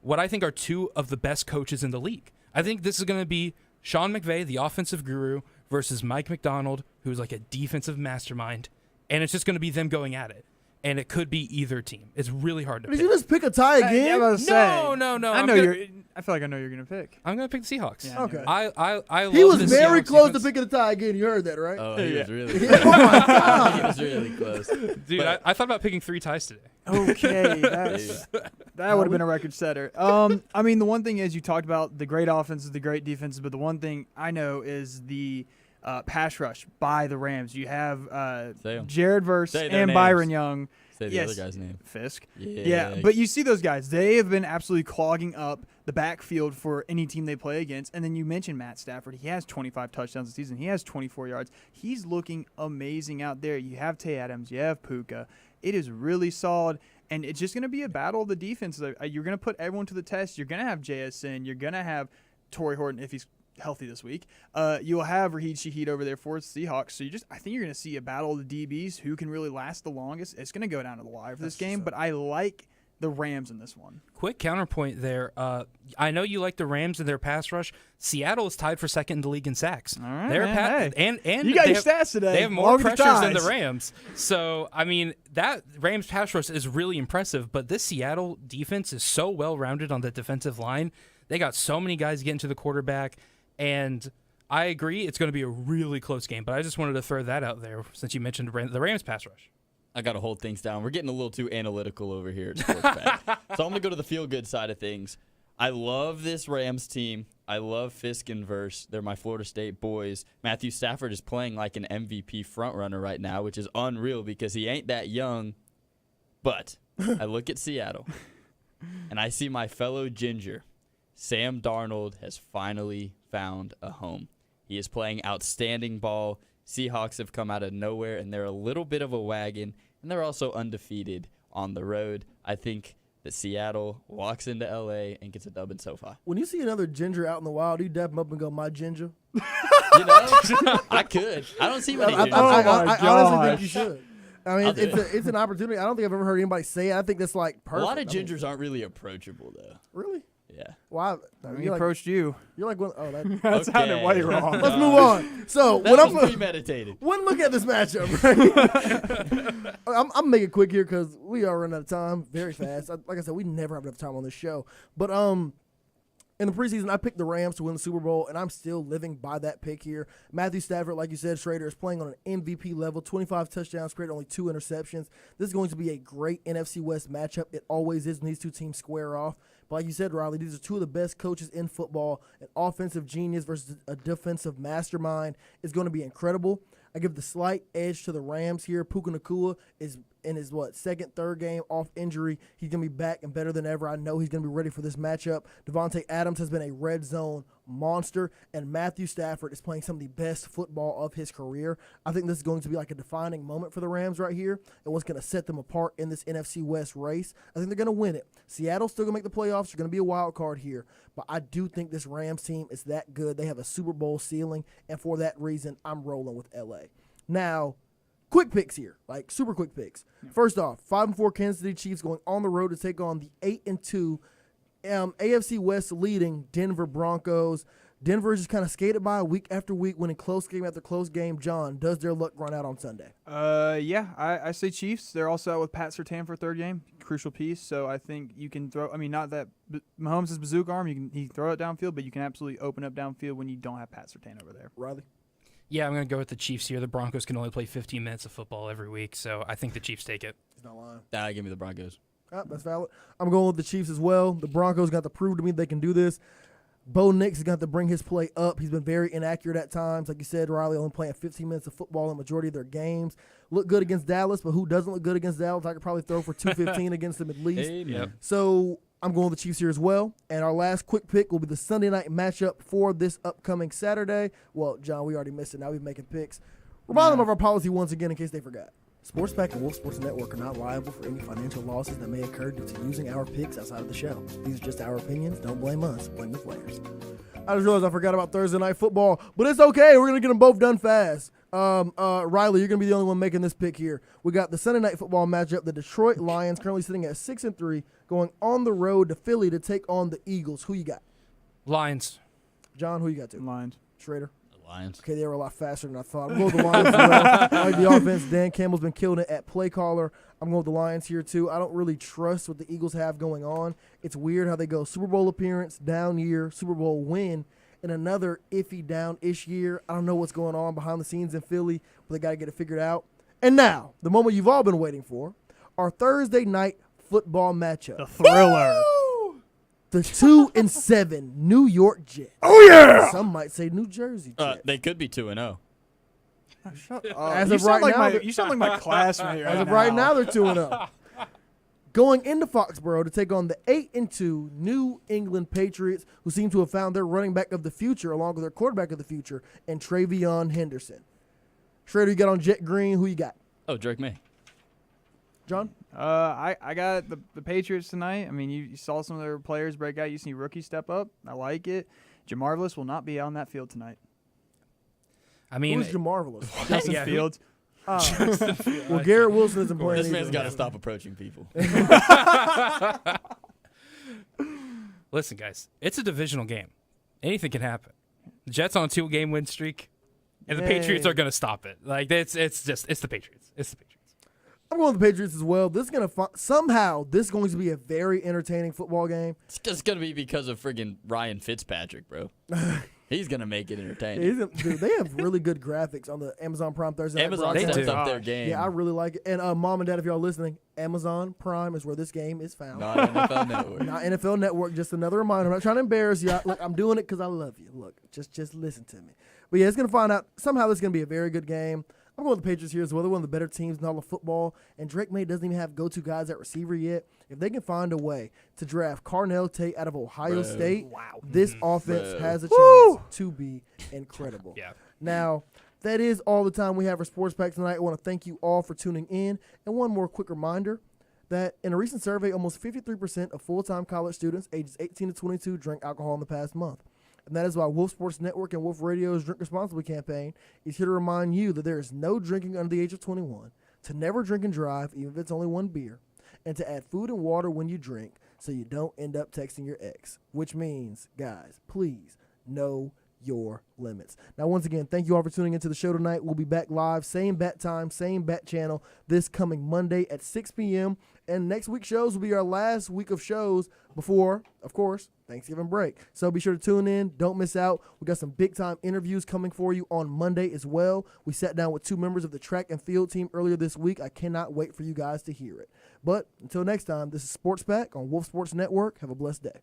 Speaker 9: what I think are two of the best coaches in the league. I think this is going to be Sean McVay, the offensive guru, versus Mike McDonald, who's like a defensive mastermind. And it's just going to be them going at it. And it could be either team. It's really hard to pick.
Speaker 1: Did you just pick a tie again?
Speaker 6: Yeah, I was
Speaker 9: No.
Speaker 6: I feel like I know you're gonna pick.
Speaker 9: I'm gonna pick the Seahawks.
Speaker 6: Yeah,
Speaker 1: okay.
Speaker 9: I love
Speaker 1: he was
Speaker 9: the
Speaker 1: very
Speaker 9: Seahawks
Speaker 1: close
Speaker 9: defense.
Speaker 1: to picking a tie again. You heard that, right?
Speaker 3: Oh, he was really
Speaker 1: Yeah. Oh my God.
Speaker 3: He was really close.
Speaker 9: Dude, I thought about picking 3 ties today.
Speaker 6: Okay, that would have been a record setter. I mean, the one thing is you talked about the great offenses, the great defenses, but the one thing I know is the pass rush by the Rams. You have Jared Verse and Byron Young.
Speaker 3: Say the other guy's name.
Speaker 6: Fisk.
Speaker 3: Yeah.
Speaker 6: But you see those guys. They have been absolutely clogging up the backfield for any team they play against. And then you mentioned Matt Stafford. He has 25 touchdowns this season. He has 24 yards. He's looking amazing out there. You have Tay Adams. You have Puka. It is really solid. And it's just going to be a battle of the defenses. You're going to put everyone to the test. You're going to have JSN. You're going to have Torrey Horton if he's healthy this week. You'll have Raheed Shaheed over there for the Seahawks. So I think you're going to see a battle of the DBs who can really last the longest. It's going to go down to the wire for this game, but I like the Rams in this one.
Speaker 9: Quick counterpoint there. I know you like the Rams and their pass rush. Seattle is tied for second in the league in sacks.
Speaker 6: All right,
Speaker 9: and
Speaker 6: you got your stats today.
Speaker 9: They have more pressures than the Rams. So, I mean, that Rams pass rush is really impressive, but this Seattle defense is so well-rounded on the defensive line. They got so many guys getting to the quarterback. And I agree it's going to be a really close game, but I just wanted to throw that out there since you mentioned the Rams pass rush.
Speaker 3: I got to hold things down. We're getting a little too analytical over here at Sports Pack. So I'm going to go to the feel-good side of things. I love this Rams team. I love Fisk and Verse. They're my Florida State boys. Matthew Stafford is playing like an MVP frontrunner right now, which is unreal because he ain't that young. But I look at Seattle, and I see my fellow Ginger. Sam Darnold has finally found a home. He is playing outstanding ball. Seahawks have come out of nowhere, and they're a little bit of a wagon, and they're also undefeated on the road. I think that Seattle walks into L.A. and gets a dub in SoFi.
Speaker 1: When you see another Ginger out in the wild, you dap him up and go, "My Ginger."
Speaker 3: You know, I could. I don't see many Gingers.
Speaker 1: I honestly think you should. I mean, it's an opportunity. I don't think I've ever heard anybody say it. I think that's like perfect.
Speaker 3: A lot of Gingers aren't really approachable, though.
Speaker 1: Really?
Speaker 3: Yeah.
Speaker 1: Well,
Speaker 6: he approached you.
Speaker 1: You're like one. Oh,
Speaker 6: that sounded way wrong.
Speaker 1: Let's move on. So
Speaker 3: that was premeditated.
Speaker 1: One look at this matchup, right? I'm making it quick here because we are running out of time very fast. Like I said, we never have enough time on this show. But in the preseason, I picked the Rams to win the Super Bowl, and I'm still living by that pick here. Matthew Stafford, like you said, Schrader, is playing on an MVP level, 25 touchdowns, created only 2 interceptions. This is going to be a great NFC West matchup. It always is when these two teams square off. But like you said, Riley, these are two of the best coaches in football. An offensive genius versus a defensive mastermind is going to be incredible. I give the slight edge to the Rams here. Puka Nacua is in his, second, third game off injury. He's going to be back and better than ever. I know he's going to be ready for this matchup. Devontae Adams has been a red zone monster, and Matthew Stafford is playing some of the best football of his career. I think this is going to be like a defining moment for the Rams right here, and what's going to set them apart in this NFC West race. I think they're going to win it. Seattle's still going to make the playoffs. They're going to be a wild card here, but I do think this Rams team is that good. They have a Super Bowl ceiling, and for that reason, I'm rolling with LA. Now, quick picks here, like super quick picks. First off, 5-4 Kansas City Chiefs going on the road to take on the 8-2 AFC West leading Denver Broncos. Denver's just kind of skated by week after week, winning close game after close game. John, does their luck run out on Sunday?
Speaker 6: Yeah, I say Chiefs. They're also out with Pat Surtain for third game, crucial piece. So I think you can throw. I mean, not that Mahomes' bazooka arm. He can throw it downfield, but you can absolutely open up downfield when you don't have Pat Surtain over there.
Speaker 1: Riley?
Speaker 9: Yeah, I'm going to go with the Chiefs here. The Broncos can only play 15 minutes of football every week, so I think the Chiefs take it.
Speaker 1: He's not lying.
Speaker 3: Give me the Broncos.
Speaker 1: That's valid. I'm going with the Chiefs as well. The Broncos got to prove to me they can do this. Bo Nix has got to bring his play up. He's been very inaccurate at times. Like you said, Riley only playing 15 minutes of football in the majority of their games. Look good against Dallas, but who doesn't look good against Dallas? I could probably throw for 215 against them at least.
Speaker 3: Yep.
Speaker 1: So I'm going with the Chiefs here as well. And our last quick pick will be the Sunday night matchup for this upcoming Saturday. Well, John, we already missed it. Now we're making picks. Remind them of our policy once again in case they forgot. Sports Pack and Wolf Sports Network are not liable for any financial losses that may occur due to using our picks outside of the show. These are just our opinions. Don't blame us. Blame the players. I just realized I forgot about Thursday Night Football, but it's okay. We're going to get them both done fast. Riley, you're going to be the only one making this pick here. We got the Sunday Night Football matchup. The Detroit Lions currently sitting at 6-3, going on the road to Philly to take on the Eagles. Who you got?
Speaker 9: Lions.
Speaker 1: John, who you got to?
Speaker 6: Lions.
Speaker 1: Schrader?
Speaker 3: Lions.
Speaker 1: Okay, they were a lot faster than I thought. I'm going with the Lions as well. I like the offense. Dan Campbell's been killing it at play caller. I'm going with the Lions here, too. I don't really trust what the Eagles have going on. It's weird how they go Super Bowl appearance, down year, Super Bowl win, and another iffy down-ish year. I don't know what's going on behind the scenes in Philly, but they got to get it figured out. And now, the moment you've all been waiting for, our Thursday night football matchup.
Speaker 6: The thriller.
Speaker 1: Woo! The 2-7 New York Jets.
Speaker 6: Oh, yeah!
Speaker 1: Some might say New Jersey Jets.
Speaker 3: They could be 2-0.
Speaker 6: Shut up.
Speaker 1: As
Speaker 6: You
Speaker 1: of
Speaker 6: sound
Speaker 1: right
Speaker 6: like
Speaker 1: now,
Speaker 6: you sound like my classmate right
Speaker 1: As of
Speaker 6: now.
Speaker 1: right now, they're 2-0. Going into Foxborough to take on the 8-2 New England Patriots, who seem to have found their running back of the future along with their quarterback of the future, and Travion Henderson. Schrader, you got on Jet Green. Who you got?
Speaker 3: Oh, Drake May.
Speaker 1: John?
Speaker 6: I got the Patriots tonight. I mean, you saw some of their players break out. You see rookies step up. I like it. Jamarvelous will not be on that field tonight.
Speaker 9: I mean,
Speaker 1: Who's Jamarvelous?
Speaker 6: Justin Fields.
Speaker 1: Well, Garrett Wilson isn't playing.
Speaker 3: This man's
Speaker 1: either.
Speaker 3: got to stop approaching people.
Speaker 9: Listen, guys, it's a divisional game. Anything can happen. The Jets on a 2-game win streak, and the Patriots are going to stop it. Like it's the Patriots. It's the Patriots.
Speaker 1: I'm going with the Patriots as well. This is going to be a very entertaining football game.
Speaker 3: It's just going to be because of friggin' Ryan Fitzpatrick, bro. He's going to make it entertaining.
Speaker 1: Dude, they have really good graphics on the Amazon Prime Thursday.
Speaker 3: Amazon steps up their game.
Speaker 1: Yeah, I really like it. And Mom and Dad, if y'all listening, Amazon Prime is where this game is found.
Speaker 3: Not NFL Network.
Speaker 1: Not NFL Network. Just another reminder. I'm not trying to embarrass you. Look, I'm doing it because I love you. Look, just listen to me. But yeah, it's going to find out. Somehow this is going to be a very good game. I'm going with the Patriots here as well. They're one of the better teams in all of football, and Drake May doesn't even have go-to guys at receiver yet. If they can find a way to draft Carnell Tate out of Ohio State, this offense has a chance to be incredible.
Speaker 9: Yeah.
Speaker 1: Now, that is all the time we have for Sports Pack tonight. I want to thank you all for tuning in. And one more quick reminder that in a recent survey, almost 53% of full-time college students ages 18 to 22 drank alcohol in the past month. And that is why Wolf Sports Network and Wolf Radio's Drink Responsibly campaign is here to remind you that there is no drinking under the age of 21, to never drink and drive, even if it's only one beer, and to add food and water when you drink so you don't end up texting your ex. Which means, guys, please know your limits. Now, once again, thank you all for tuning into the show tonight. We'll be back live, same bat time, same bat channel, this coming Monday at 6 p.m. And next week's shows will be our last week of shows before, of course, Thanksgiving break. So be sure to tune in. Don't miss out. We got some big-time interviews coming for you on Monday as well. We sat down with 2 members of the track and field team earlier this week. I cannot wait for you guys to hear it. But until next time, this is Sports Pack on Wolf Sports Network. Have a blessed day.